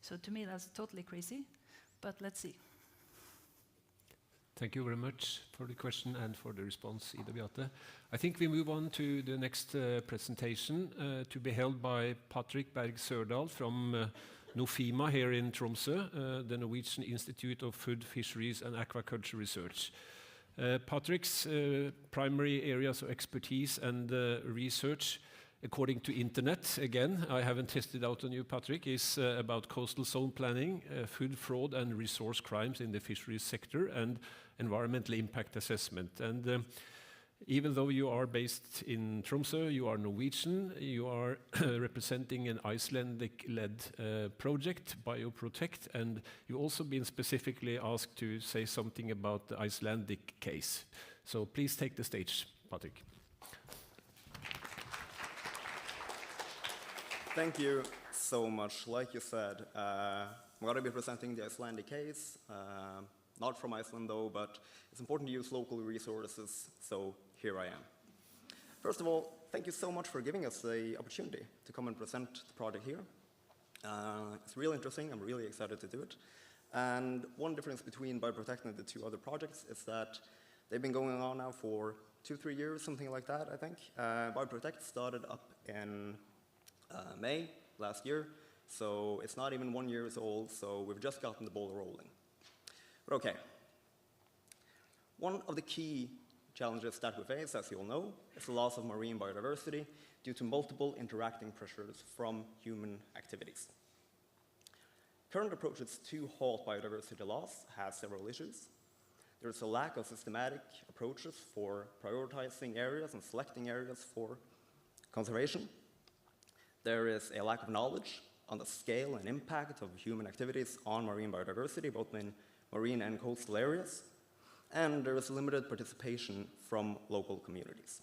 So to me, that's totally crazy. But let's see. Thank you very much for the question and for the response, Ida Beate. I think we move on to the next presentation to be held by Patrick Berg Sørdal from Nofima here in Tromsø, the Norwegian Institute of Food, Fisheries and Aquaculture Research. Patrick's primary areas of expertise and research, according to Internet, again, I haven't tested out on you, Patrick, is about coastal zone planning, food fraud and resource crimes in the fisheries sector, and environmental impact assessment. And even though you are based in Tromsø, you are Norwegian, you are representing an Icelandic-led project, BioProtect, and you've also been specifically asked to say something about the Icelandic case. So please take the stage, Patrick. Thank you so much. Like you said, I'm going to be presenting the Icelandic case. Not from Iceland though, but it's important to use local resources, so here I am. First of all, thank you so much for giving us the opportunity to come and present the project here. It's really interesting, I'm really excited to do it. And one difference between BioProtect and the two other projects is that they've been going on now for 2-3 years, something like that, I think. BioProtect started up in May last year, so it's not even 1 year old, so we've just gotten the ball rolling. But okay, one of the key challenges that we face, as you all know, is the loss of marine biodiversity due to multiple interacting pressures from human activities. Current approaches to halt biodiversity loss have several issues. There's a lack of systematic approaches for prioritizing areas and selecting areas for conservation. There is a lack of knowledge on the scale and impact of human activities on marine biodiversity, both in marine and coastal areas, and there is limited participation from local communities.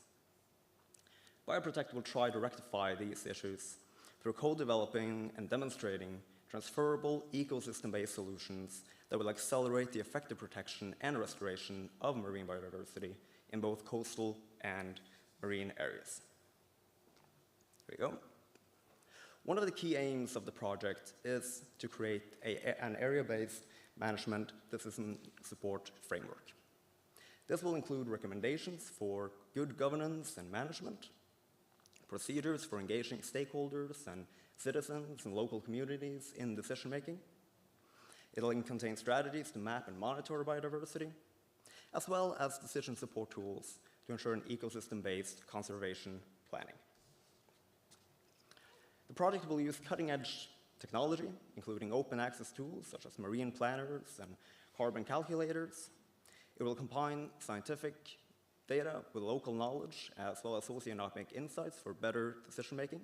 BioProtect will try to rectify these issues through co-developing and demonstrating transferable ecosystem-based solutions that will accelerate the effective protection and restoration of marine biodiversity in both coastal and marine areas. Here we go. One of the key aims of the project is to create an area-based management decision support framework. This will include recommendations for good governance and management, procedures for engaging stakeholders and citizens and local communities in decision-making. It'll contain strategies to map and monitor biodiversity, as well as decision support tools to ensure an ecosystem-based conservation planning. The project will use cutting-edge technology, including open access tools such as marine planners and carbon calculators. It will combine scientific data with local knowledge, as well as socioeconomic insights for better decision-making.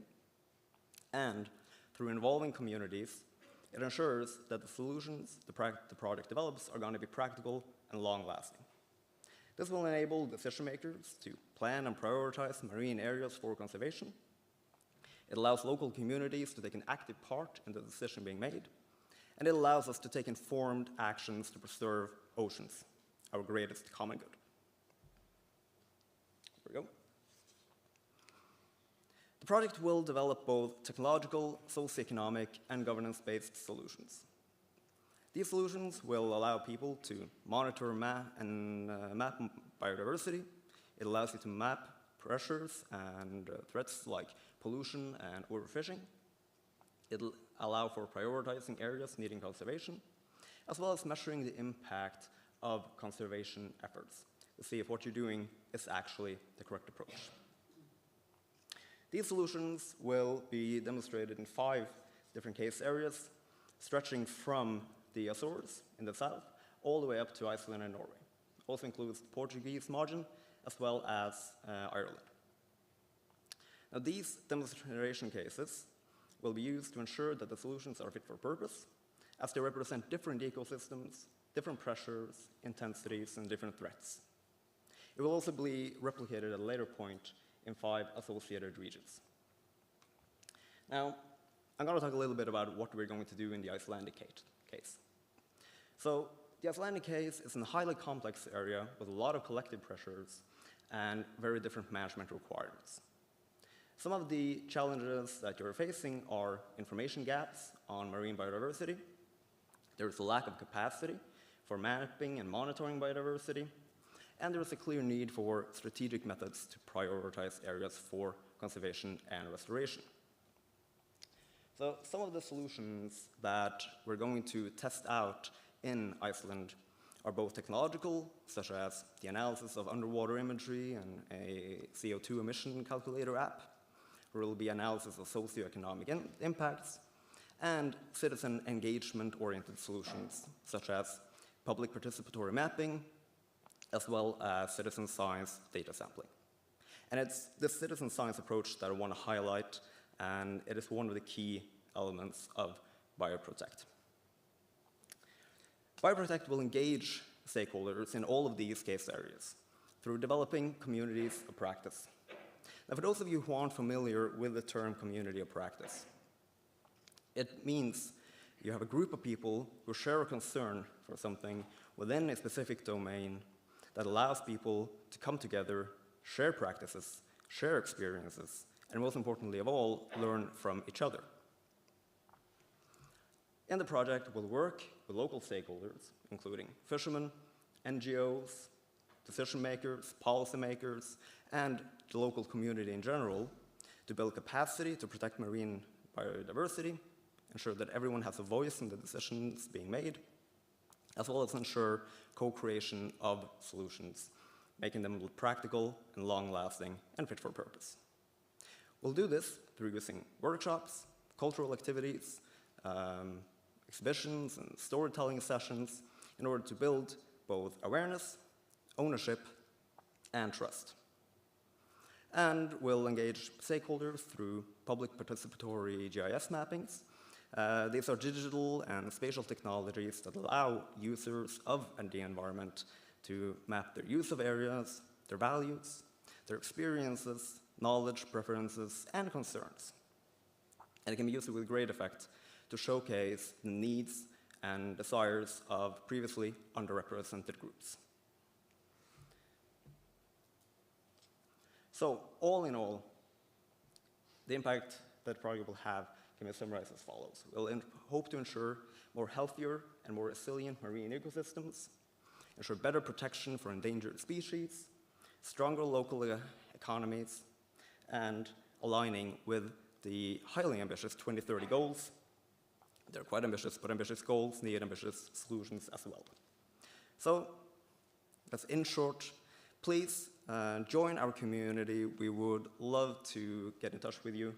And through involving communities, it ensures that the solutions the project develops are going to be practical and long-lasting. This will enable decision-makers to plan and prioritize marine areas for conservation. It allows local communities to take an active part in the decision being made, and it allows us to take informed actions to preserve oceans, our greatest common good. Here we go. The project will develop both technological, socioeconomic, and governance-based solutions. These solutions will allow people to monitor and map biodiversity. It allows you to map pressures and threats like pollution and overfishing. It'll allow for prioritizing areas needing conservation, as well as measuring the impact of conservation efforts to see if what you're doing is actually the correct approach. These solutions will be demonstrated in 5 different case areas, stretching from the Azores in the south all the way up to Iceland and Norway. Also includes the Portuguese margin as well as Ireland. Now, these demonstration cases will be used to ensure that the solutions are fit for purpose, as they represent different ecosystems, different pressures, intensities, and different threats. It will also be replicated at a later point in 5 associated regions. Now, I'm going to talk a little bit about what we're going to do in the Icelandic case. So, the Icelandic case is a highly complex area with a lot of collective pressures and very different management requirements. Some of the challenges that you're facing are information gaps on marine biodiversity. There's a lack of capacity for mapping and monitoring biodiversity, and there's a clear need for strategic methods to prioritize areas for conservation and restoration. So some of the solutions that we're going to test out in Iceland are both technological, such as the analysis of underwater imagery and a CO2 emission calculator app. There will be analysis of socioeconomic impacts, and citizen engagement-oriented solutions, such as public participatory mapping, as well as citizen science data sampling. And it's this citizen science approach that I want to highlight, and it is one of the key elements of BioProtect. BioProtect will engage stakeholders in all of these case areas through developing communities of practice. Now, for those of you who aren't familiar with the term community of practice, it means you have a group of people who share a concern for something within a specific domain that allows people to come together, share practices, share experiences, and most importantly of all, learn from each other. In the project, we'll work with local stakeholders, including fishermen, NGOs, decision makers, policymakers, and the local community in general, to build capacity to protect marine biodiversity, ensure that everyone has a voice in the decisions being made, as well as ensure co-creation of solutions, making them practical and long-lasting and fit for purpose. We'll do this through using workshops, cultural activities, exhibitions, and storytelling sessions in order to build both awareness, ownership, and trust. And we'll engage stakeholders through public participatory GIS mappings. These are digital and spatial technologies that allow users of the environment to map their use of areas, their values, their experiences, knowledge, preferences, and concerns. And it can be used with great effect to showcase the needs and desires of previously underrepresented groups. So, all in all, the impact that the project will have can be summarized as follows. We'll hope to ensure more healthier and more resilient marine ecosystems, ensure better protection for endangered species, stronger local economies, and aligning with the highly ambitious 2030 goals. They're quite ambitious, but ambitious goals need ambitious solutions as well. So, that's in short. Please join our community. We would love to get in touch with you.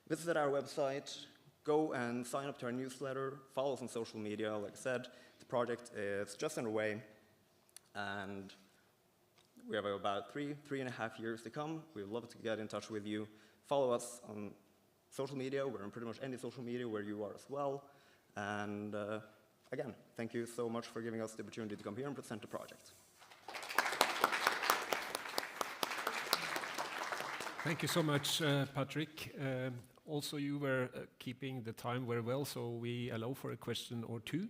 Visit our website, go and sign up to our newsletter, follow us on social media. Like I said, the project is just underway, and we have about 3.5 years to come. We'd love to get in touch with you. Follow us on social media. We're on pretty much any social media where you are as well. And again, thank you so much for giving us the opportunity to come here and present the project. Thank you so much, Patrick. Also, you were keeping the time very well, so we allow for a question or two.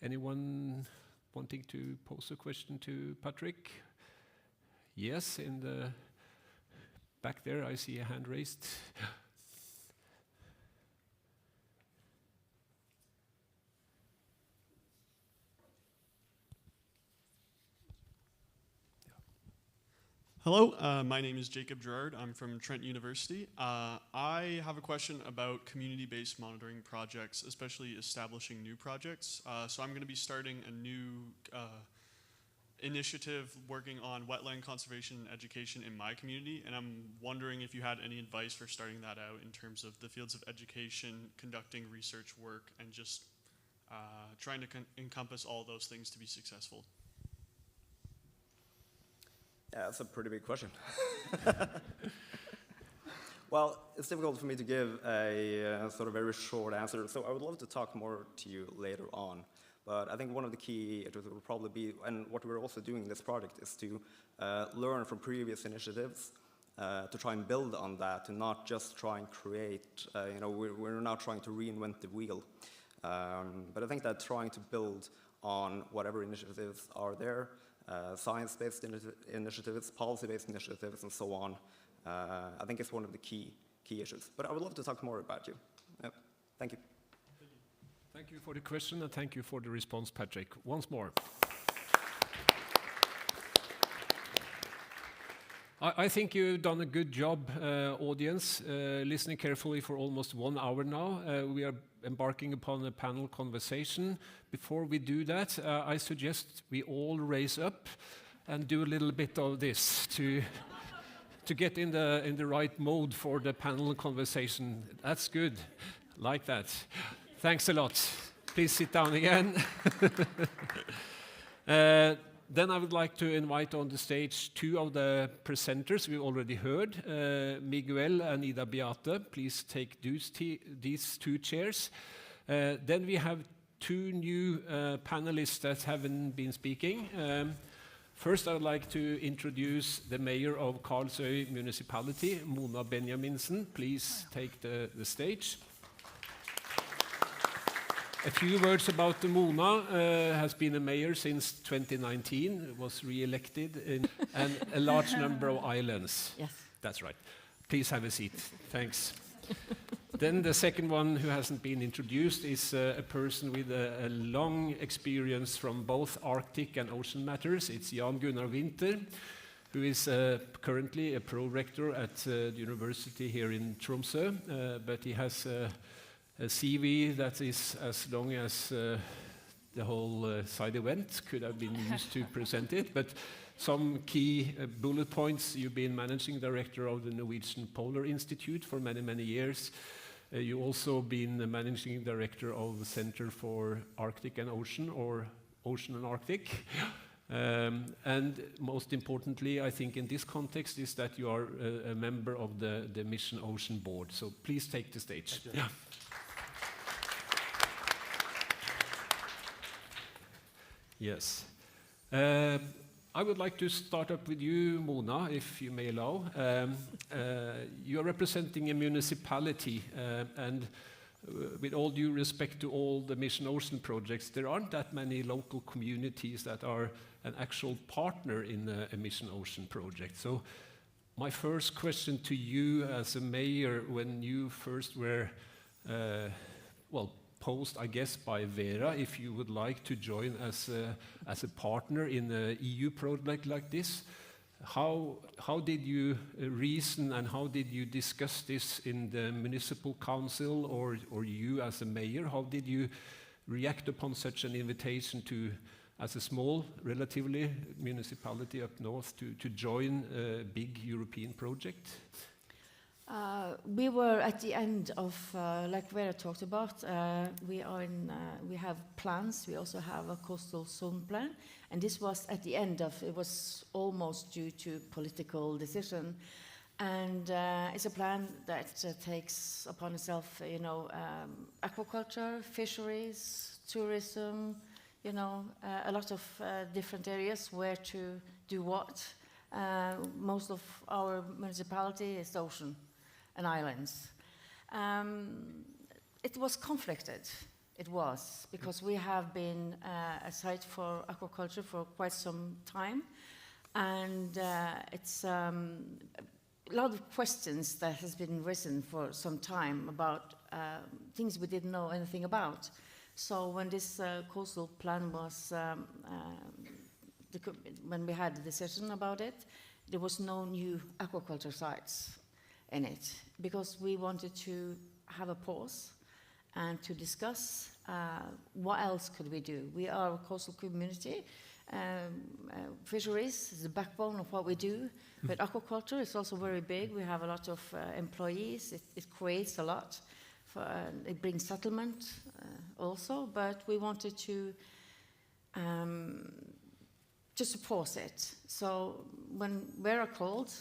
Anyone wanting to pose a question to Patrick? Yes, in the back there, I see a hand raised. Hello, my name is Jacob Gerard. I'm from Trent University. I have a question about community-based monitoring projects, especially establishing new projects. So I'm going to be starting a new initiative working on wetland conservation and education in my community, and I'm wondering if you had any advice for starting that out in terms of the fields of education, conducting research work, and just trying to encompass all those things to be successful. Yeah, that's a pretty big question. Well, it's difficult for me to give a sort of very short answer, so I would love to talk more to you later on. But I think one of the key issues will probably be, and what we're also doing in this project, is to learn from previous initiatives, to try and build on that, to not just try and create, we're not trying to reinvent the wheel. But I think that trying to build on whatever initiatives are there, science-based initiatives, policy-based initiatives, and so on, I think it's one of the key issues. But I would love to talk more about you. Thank you. Thank you for the question, and thank you for the response, Patrick. Once more. I think you've done a good job, audience, listening carefully for almost 1 hour now. We are embarking upon a panel conversation. Before we do that, I suggest we all raise up and do a little bit of this to get in the right mode for the panel conversation. That's good. Like that. Thanks a lot. Please sit down again. Then I would like to invite on the stage 2 of the presenters we already heard, Miguel and Ida Beate. Please take these 2 chairs. Then we have 2 new panelists that haven't been speaking. First, I would like to introduce the mayor of Karlsøy Municipality, Mona Benjaminsen. Please take the stage. A few words about Mona. Has been a mayor since 2019, was re-elected, and a large number of islands. Yes. That's right. Please have a seat. Thanks. Then the second one who hasn't been introduced is a person with a long experience from both Arctic and ocean matters. It's Jan Gunnar Winther, who is currently a pro-rector at the university here in Tromsø, but he has a CV that is as long as the whole side event could have been used to present it. But some key bullet points: you've been managing director of the Norwegian Polar Institute for many, many years. You've also been the managing director of the Center for Arctic and Ocean, or Ocean and Arctic. And most importantly, I think in this context, is that you are a member of the Mission Ocean Board. So please take the stage. Yeah. Yes. I would like to start up with you, Mona, if you may allow. You are representing a municipality, and with all due respect to all the Mission Ocean projects, there aren't that many local communities that are an actual partner in a Mission Ocean project. So my first question to you as a mayor, when you first were, posed, I guess, by Vera, if you would like to join as a partner in an EU project like this, how did you reason and how did you discuss this in the municipal council or you as a mayor? How did you react upon such an invitation to, as a small, relatively municipality up north, to join a big European project? We were at the end of, like Vera talked about, we have plans. We also have a coastal zone plan, and this was at the end of. It was almost due to political decision, and it's a plan that takes upon itself, aquaculture, fisheries, tourism, a lot of different areas where to do what. Most of our municipality is ocean and islands. It was conflicted. It was, because we have been a site for aquaculture for quite some time, and it's a lot of questions that has been risen for some time about things we didn't know anything about. So when this coastal plan was, when we had the decision about it, there was no new aquaculture sites in it, because we wanted to have a pause and to discuss what else could we do. We are a coastal community. Fisheries is the backbone of what we do, but aquaculture is also very big. We have a lot of employees. It creates a lot. It brings settlement also, but we wanted to just pause it. So when Vera called,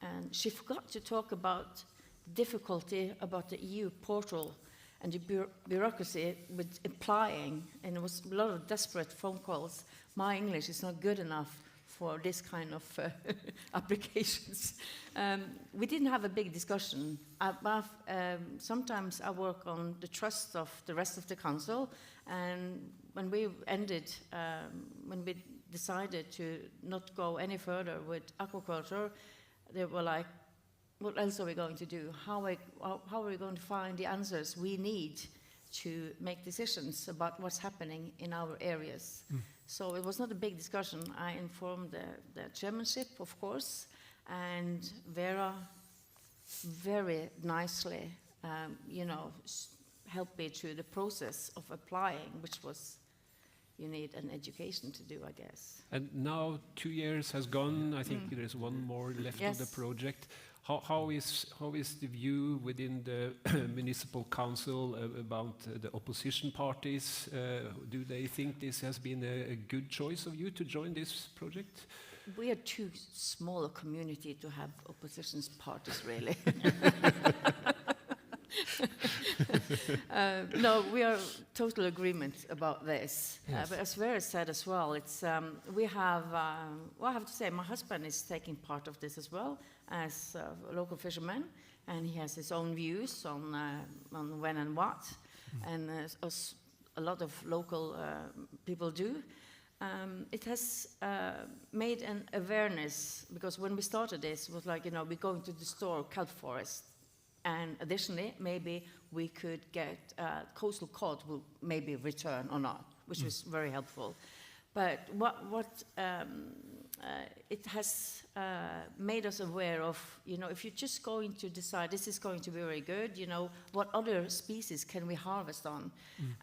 and she forgot to talk about difficulty about the EU portal and the bureaucracy with applying, and it was a lot of desperate phone calls. My English is not good enough for this kind of applications. We didn't have a big discussion. Sometimes I work on the trust of the rest of the council, and when we ended, when we decided to not go any further with aquaculture, they were like, what else are we going to do? How are we going to find the answers we need to make decisions about what's happening in our areas? So it was not a big discussion. I informed the chairmanship, of course, and Vera very nicely, helped me through the process of applying, which was, you need an education to do, I guess. And now 2 years has gone. I think there's one more left of the project. How is the view within the municipal council about the opposition parties? Do they think this has been a good choice of you to join this project? We are too small a community to have opposition parties, really. No, we are total agreement about this. Yes. But as Vera said as well, it's we have. Well, I have to say, my husband is taking part of this as well as a local fisherman, and he has his own views on when and what, and as a lot of local people do. It has made an awareness, because when we started this, it was like, we're going to restore kelp forest. And additionally, maybe we could get coastal cod will maybe return or not, which was very helpful. But what it has made us aware of, if you're just going to decide this is going to be very good, what other species can we harvest on?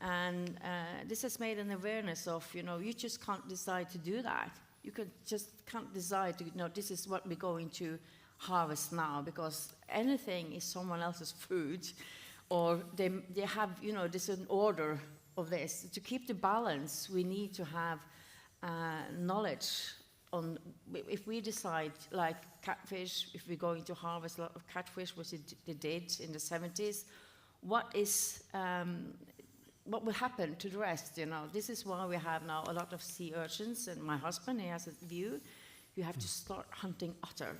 And this has made an awareness of, you just can't decide to do that. You can't decide to, this is what we're going to harvest now, because anything is someone else's food, or they have, there's an order of this. To keep the balance, we need to have knowledge on, if we decide, like catfish, if we're going to harvest a lot of catfish, which they did in the 70s, what will happen to the rest, This is why we have now a lot of sea urchins, and my husband, he has a view, you have to start hunting otter,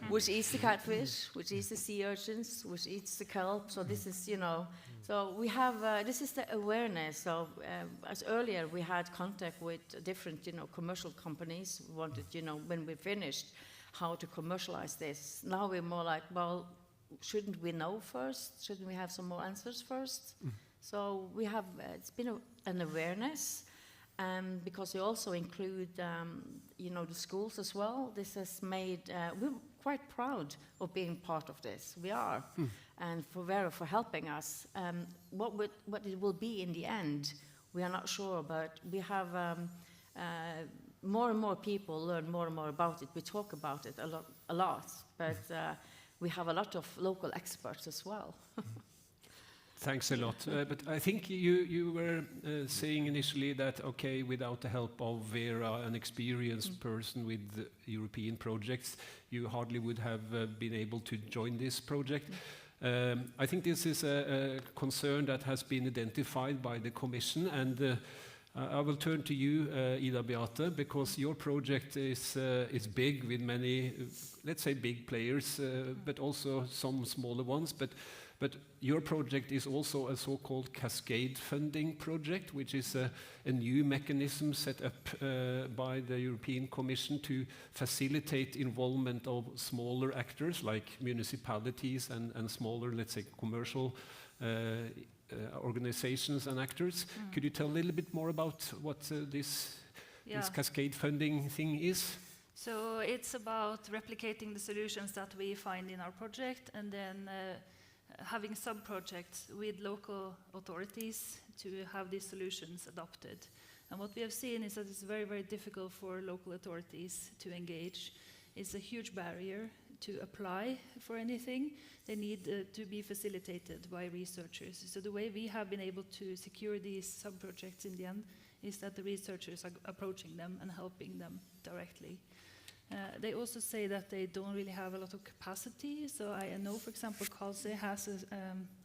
which eats the catfish, which eats the sea urchins, which eats the kelp. So this is, so we have, this is the awareness. So as earlier we had contact with different, commercial companies. We wanted, when we finished, how to commercialize this. Now we're more like, well, shouldn't we know first? Shouldn't we have some more answers first? So we have, it's been an awareness. Because we also include, the schools as well. This has made, we're quite proud of being part of this. We are. And for Vera for helping us. What it will be in the end, we are not sure, but we have more and more people learn more and more about it. We talk about it a lot, but we have a lot of local experts as well. Thanks a lot. But I think you were saying initially that, okay, without the help of Vera, an experienced person with European projects, you hardly would have been able to join this project. I think this is a concern that has been identified by the Commission, and I will turn to you, Ida Beate, because your project is big with many, let's say, big players, but also some smaller ones. But But your project is also a so-called cascade funding project, which is a new mechanism set up by the European Commission to facilitate involvement of smaller actors like municipalities and smaller, let's say, commercial organizations and actors. Could you tell a little bit more about what this cascade funding thing is? So it's about replicating the solutions that we find in our project and then having sub-projects with local authorities to have these solutions adopted. And what we have seen is that it's very, very difficult for local authorities to engage. It's a huge barrier to apply for anything. They need to be facilitated by researchers. So the way we have been able to secure these sub-projects in the end is that the researchers are approaching them and helping them directly. They also say that they don't really have a lot of capacity. So I know, for example, Karlsøy has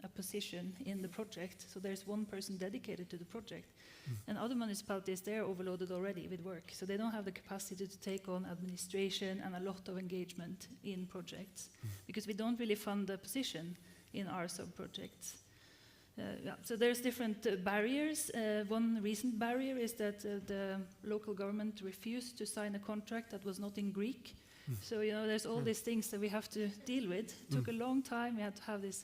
a position in the project. So there's one person dedicated to the project. And other municipalities, they're overloaded already with work. So they don't have the capacity to take on administration and a lot of engagement in projects. Because we don't really fund the position in our sub-projects. So there's different barriers. One recent barrier is that the local government refused to sign a contract that was not in Greek. So there's all these things that we have to deal with. It took a long time. We had to have this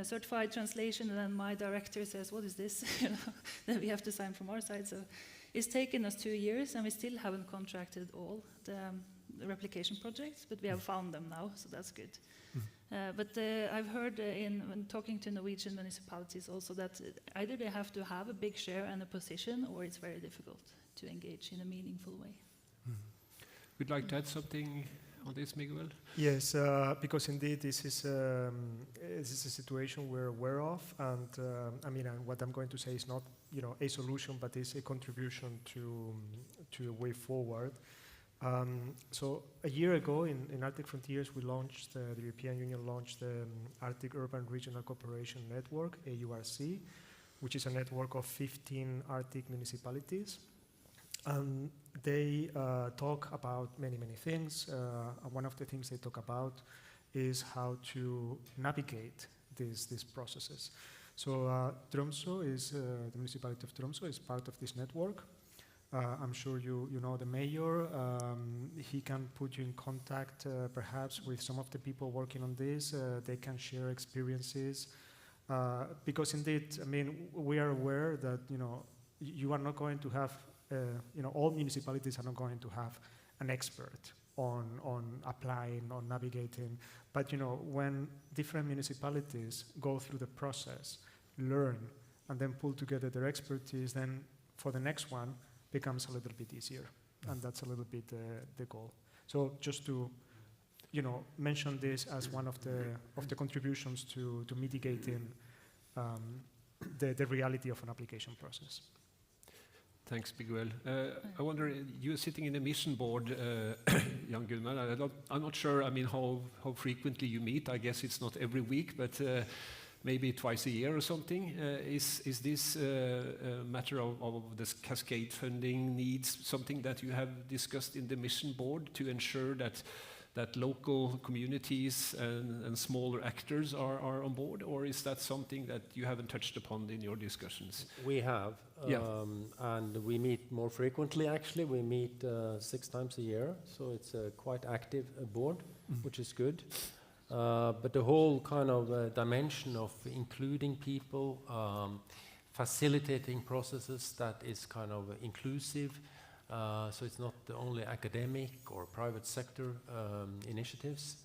certified translation, and then my director says, "What is this?" That we have to sign from our side. So it's taken us 2 years, and we still haven't contracted all the replication projects, but we have found them now, so that's good. But I've heard when talking to Norwegian municipalities also that either they have to have a big share and a position, or it's very difficult to engage in a meaningful way. Would you like to add something on this, Miguel? Yes, because indeed this is a situation we're aware of, and and what I'm going to say is not a solution, but is a contribution to a way forward. So a year ago in Arctic Frontiers, we launched, the European Union launched the Arctic Urban Regional Cooperation Network, AURC, which is a network of 15 Arctic municipalities. And they talk about many, many things. One of the things they talk about is how to navigate these processes. So Tromsø is, the municipality of Tromsø is part of this network. I'm sure you know the mayor. He can put you in contact perhaps with some of the people working on this. They can share experiences. Because indeed, we are aware that you are not going to have, all municipalities are not going to have an expert on applying, on navigating. But when different municipalities go through the process, learn, and then pull together their expertise, then for the next one, becomes a little bit easier, and that's a little bit the goal. So just to, mention this as one of the contributions to mitigating the reality of an application process. Thanks, Miguel. I wonder, you're sitting in the mission board, Jan Gunnar. I'm not sure. How frequently you meet. I guess it's not every week, but. Maybe twice a year or something. Is this a matter of this cascade funding needs something that you have discussed in the mission board to ensure that local communities and smaller actors are on board, or is that something that you haven't touched upon in your discussions? We have, and we meet more frequently actually. We meet 6 times a year, so it's a quite active board, which is good. But the whole kind of dimension of including people, facilitating processes that is kind of inclusive, so it's not only academic or private sector initiatives,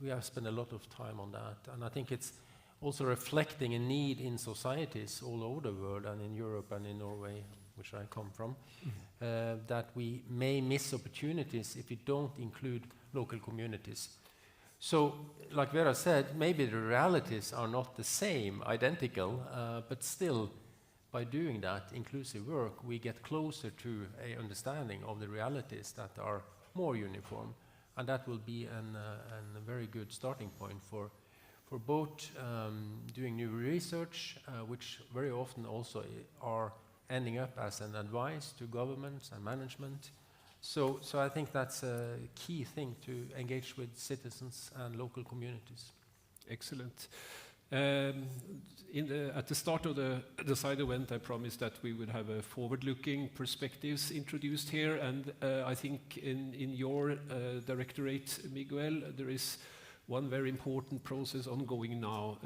we have spent a lot of time on that. And I think it's also reflecting a need in societies all over the world, and in Europe and in Norway, which I come from, that we may miss opportunities if we don't include local communities. So, like Vera said, maybe the realities are not the same, identical, but still, by doing that inclusive work, we get closer to an understanding of the realities that are more uniform, and that will be a very good starting point for both doing new research, which very often also are ending up as an advice to governments and management. So I think that's a key thing to engage with citizens and local communities. Excellent. At the start of the side event, I promised that we would have a forward-looking perspectives introduced here, and I think in your directorate, Miguel, there is one very important process ongoing now.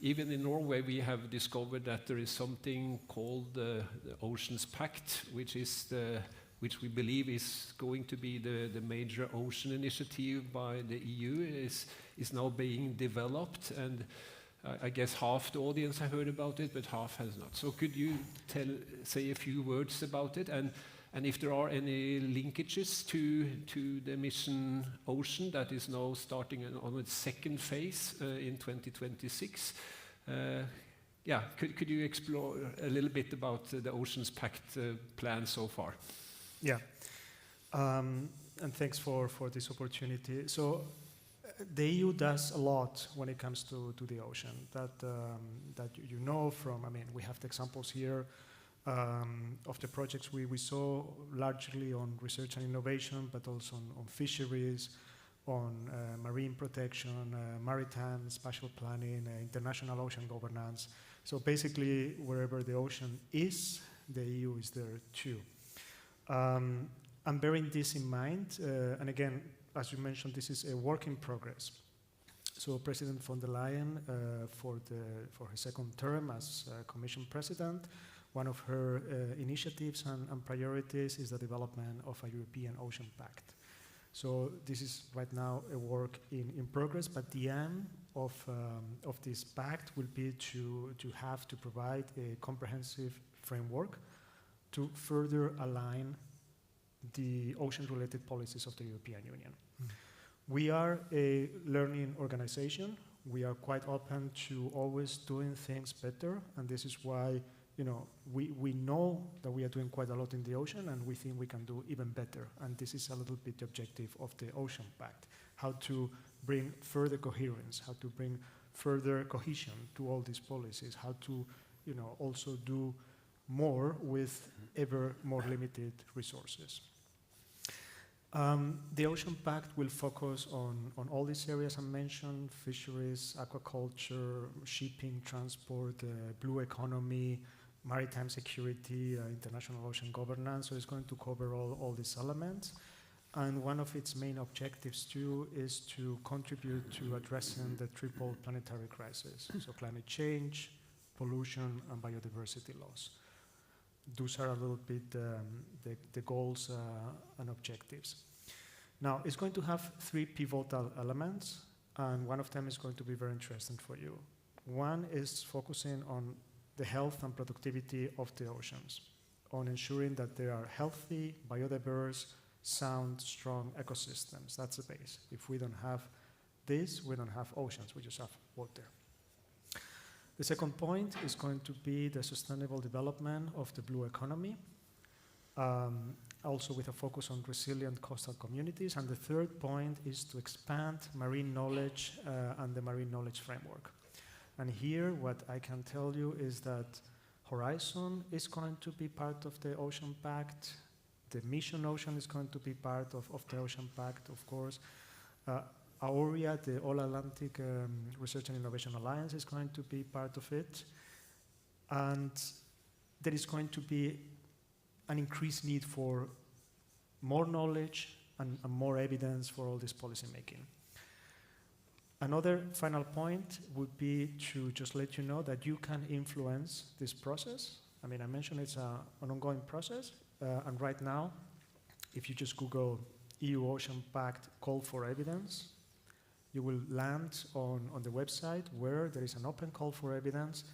Even in Norway, we have discovered that there is something called the Oceans Pact, which we believe is going to be the major ocean initiative by the EU, is now being developed, and I guess half the audience have heard about it, but half has not. So could you say a few words about it, and if there are any linkages to the mission Ocean that is now starting on its second phase in 2026? Could you explore a little bit about the Oceans Pact plan so far? Yeah, and thanks for this opportunity. So the EU does a lot when it comes to the ocean. That you know from, I mean, we have the examples here of the projects we saw largely on research and innovation, but also on fisheries, on marine protection, maritime spatial planning, international ocean governance. So basically, wherever the ocean is, the EU is there too. I'm bearing this in mind, and again, as you mentioned, this is a work in progress. So President von der Leyen, for her second term as Commission President, one of her initiatives and priorities is the development of a European Ocean Pact. So this is right now a work in progress, but the aim of this pact will be to provide a comprehensive framework to further align the ocean-related policies of the European Union. We are a learning organization. We are quite open to always doing things better, and this is why, you know, we know that we are doing quite a lot in the ocean, and we think we can do even better. And this is a little bit the objective of the Ocean Pact: how to bring further coherence, how to bring further cohesion to all these policies, how to, you know, also do more with ever more limited resources. The Ocean Pact will focus on all these areas I mentioned: fisheries, aquaculture, shipping, transport, blue economy, maritime security, international ocean governance. So it's going to cover all these elements. And one of its main objectives too is to contribute to addressing the triple planetary crisis, so climate change, pollution, and biodiversity loss. Those are a little bit the goals and objectives. Now, it's going to have three pivotal elements, and one of them is going to be very interesting for you. One is focusing on the health and productivity of the oceans, on ensuring that they are healthy, biodiverse, sound, strong ecosystems. That's the base. If we don't have this, we don't have oceans, we just have water. The second point is going to be the sustainable development of the blue economy, also with a focus on resilient coastal communities. And the third point is to expand marine knowledge and the marine knowledge framework. And here, what I can tell you is that Horizon is going to be part of the Ocean Pact. The Mission Ocean is going to be part of the Ocean Pact, of course. AORIA, the All Atlantic Research and Innovation Alliance, is going to be part of it. And there is going to be an increased need for more knowledge and more evidence for all this policy making. Another final point would be to just let you know that you can influence this process. I mean, I mentioned it's an ongoing process, and right now, if you just Google EU Ocean Pact call for evidence, you will land on the website where there is an open call for evidence.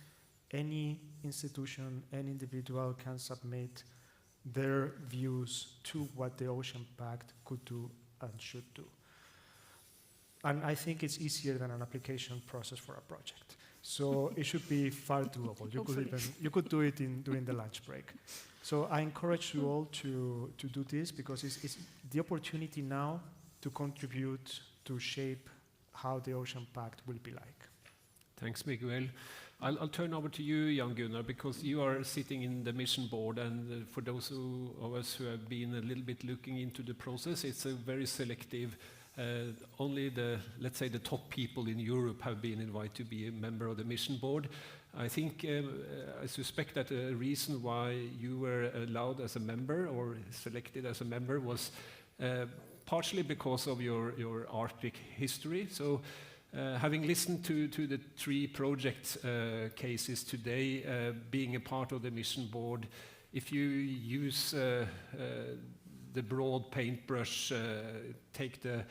Any institution, any individual can submit their views to what the Ocean Pact could do and should do. And I think it's easier than an application process for a project. So it should be far doable. You could do it during the lunch break. So I encourage you all to do this, because it's the opportunity now to contribute to shape how the Ocean Pact will be like. Thanks, Miguel. I'll turn over to you, Jan Gunnar, because you are sitting in the mission board, and for those of us who have been a little bit looking into the process, it's a very selective only the, let's say, the top people in Europe have been invited to be a member of the mission board. I think, I suspect that the reason why you were allowed as a member or selected as a member was partially because of your Arctic history. So having listened to the 3 project cases today, being a part of the mission board, if you use the broad paintbrush, take the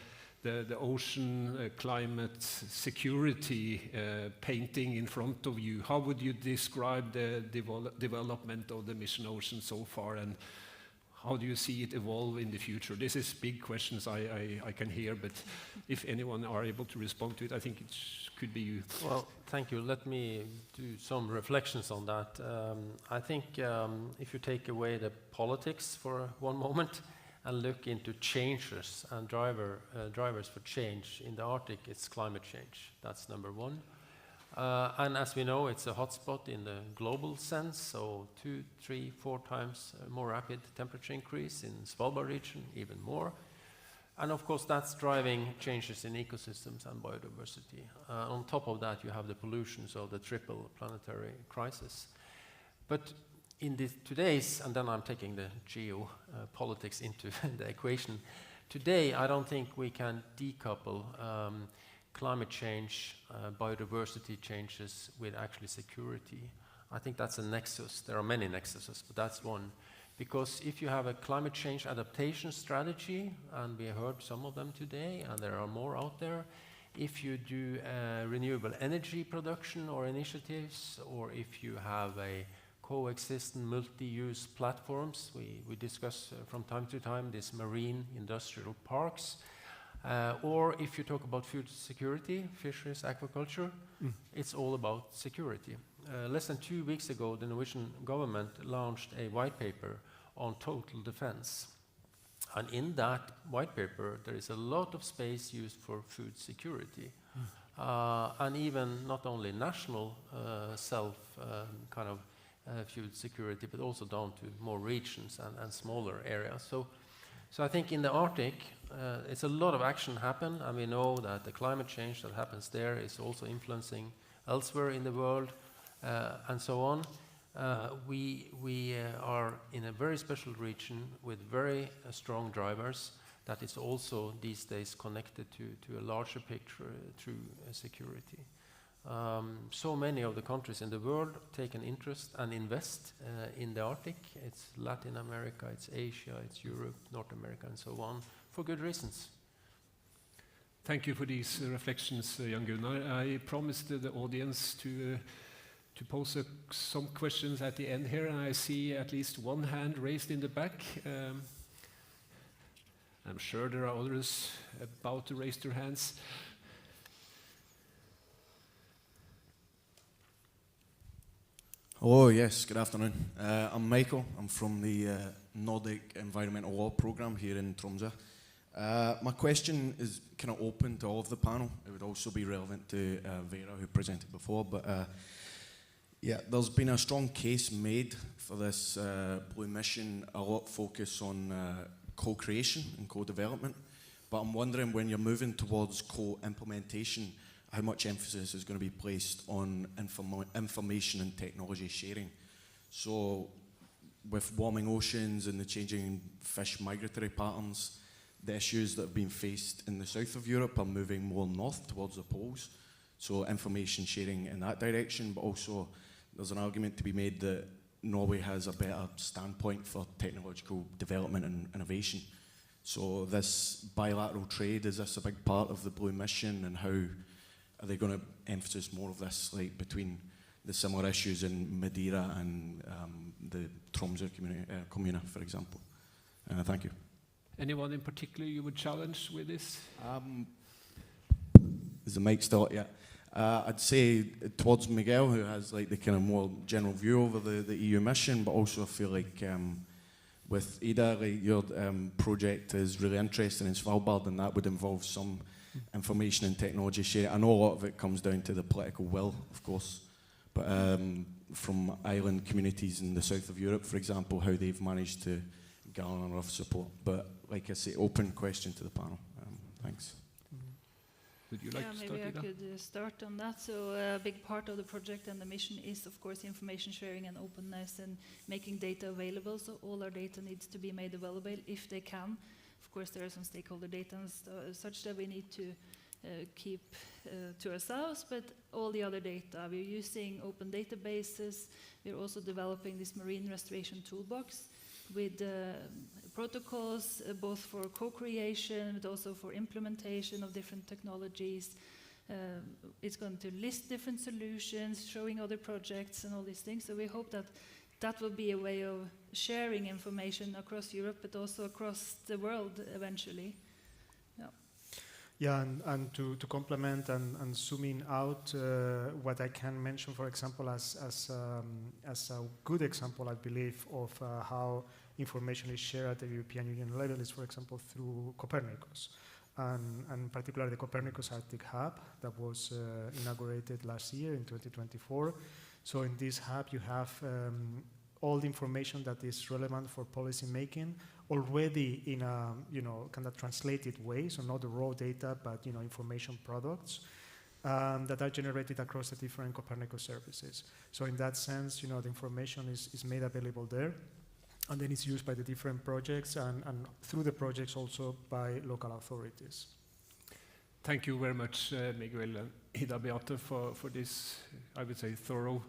ocean climate security painting in front of you, how would you describe the development of the Mission Ocean so far, and how do you see it evolve in the future? This is big questions I can hear, but if anyone are able to respond to it, I think it could be you. Well, thank you. Let me do some reflections on that. I think if you take away the politics for one moment and look into changes and drivers for change in the Arctic, it's climate change. That's number one. And as we know, it's a hotspot in the global sense, so 2, 3, 4 times more rapid temperature increase in Svalbard region, even more. And of course, that's driving changes in ecosystems and biodiversity. On top of that, you have the pollution, so the triple planetary crisis. But in today's, and then I'm taking the geopolitics into the equation, today I don't think we can decouple climate change, biodiversity changes with actually security. I think that's a nexus. There are many nexuses, but that's one. Because if you have a climate change adaptation strategy, and we heard some of them today, and there are more out there, if you do renewable energy production or initiatives, or if you have a coexistent multi-use platforms, we discuss from time to time these marine industrial parks, or if you talk about food security, fisheries, aquaculture, it's all about security. Less than 2 weeks ago, the Norwegian government launched a white paper on total defense. And in that white paper, there is a lot of space used for food security. And even not only national food security, but also down to more regions and smaller areas. So I think in the Arctic, it's a lot of action happen, and we know that the climate change that happens there is also influencing elsewhere in the world, and so on. We are in a very special region with very strong drivers that is also these days connected to a larger picture through security. So many of the countries in the world take an interest and invest in the Arctic. It's Latin America, it's Asia, it's Europe, North America, and so on, for good reasons. Thank you for these reflections, Jan Gunnar. I promised the audience to pose some questions at the end here, and I see at least one hand raised in the back. I'm sure there are others about to raise their hands. Hello, yes, good afternoon. I'm Michael. I'm from the Nordic Environmental Law Programme here in Tromsø. My question is kind of open to all of the panel. It would also be relevant to Vera, who presented before, but yeah, there's been a strong case made for this Blue Mission, a lot focus on co-creation and co-development, but I'm wondering, when you're moving towards co-implementation, how much emphasis is going to be placed on information and technology sharing. So with warming oceans and the changing fish migratory patterns, the issues that have been faced in the south of Europe are moving more north towards the poles. So information sharing in that direction, but also there's an argument to be made that Norway has a better standpoint for technological development and innovation. So this bilateral trade, is this a big part of the Blue Mission, and how are they going to emphasize more of this, like between the similar issues in Madeira and the Tromsø commune, for example? Thank you. Anyone in particular you would challenge with this? Is the mic still? Yeah. I'd say towards Miguel, who has like the kind of more general view over the EU mission, but also I feel like with Ida, like your project is really interesting in Svalbard, and that would involve some information and technology sharing. I know a lot of it comes down to the political will, of course, but from island communities in the south of Europe, for example, how they've managed to garner enough support. But like I say, open question to the panel. Thanks. Would you like Yeah, to start, maybe I Ida? could start on that. So a big part of the project and the mission is, of course, information sharing and openness and making data available. So all our data needs to be made available if they can. Of course, there are some stakeholder data and such that we need to keep to ourselves, but all the other data, we're using open databases. We're also developing this marine restoration toolbox with protocols, both for co-creation, but also for implementation of different technologies. It's going to list different solutions, showing other projects and all these things. So we hope that that will be a way of sharing information across Europe, but also across the world eventually. Yeah, and to complement and zooming out, what I can mention, for example, as a good example, I believe, of how information is shared at the European Union level is, for example, through Copernicus, and particularly the Copernicus Arctic Hub that was inaugurated last year in 2024. So in this hub, you have all the information that is relevant for policy making already in a kind of translated way, so not the raw data, but information products that are generated across the different Copernicus services. So in that sense, the information is made available there, and then it's used by the different projects and through the projects also by local authorities. Thank you very much, Miguel and Ida Beate, for this, I would say, thorough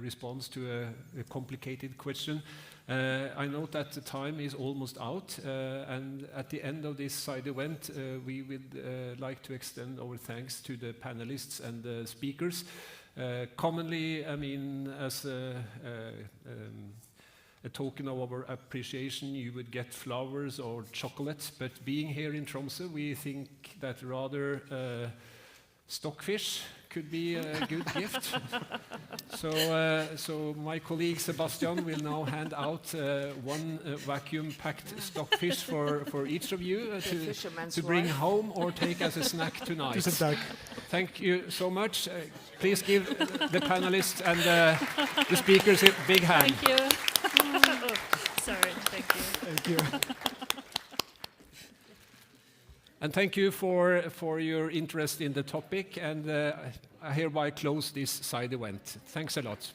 response to a complicated question. I note that the time is almost out, and at the end of this side event, we would like to extend our thanks to the panelists and the speakers. Commonly, I mean, as a token of our appreciation, you would get flowers or chocolate, but being here in Tromsø, we think that rather stockfish could be a good gift. So my colleague Sebastian will now hand out one vacuum-packed stockfish for each of you to bring home or take as a snack tonight. Thank you so much. Please give the panelists and the speakers a big hand. Thank you. Sorry, thank you. Thank you. And thank you for your interest in the topic, and I hereby close this side event. Thanks a lot.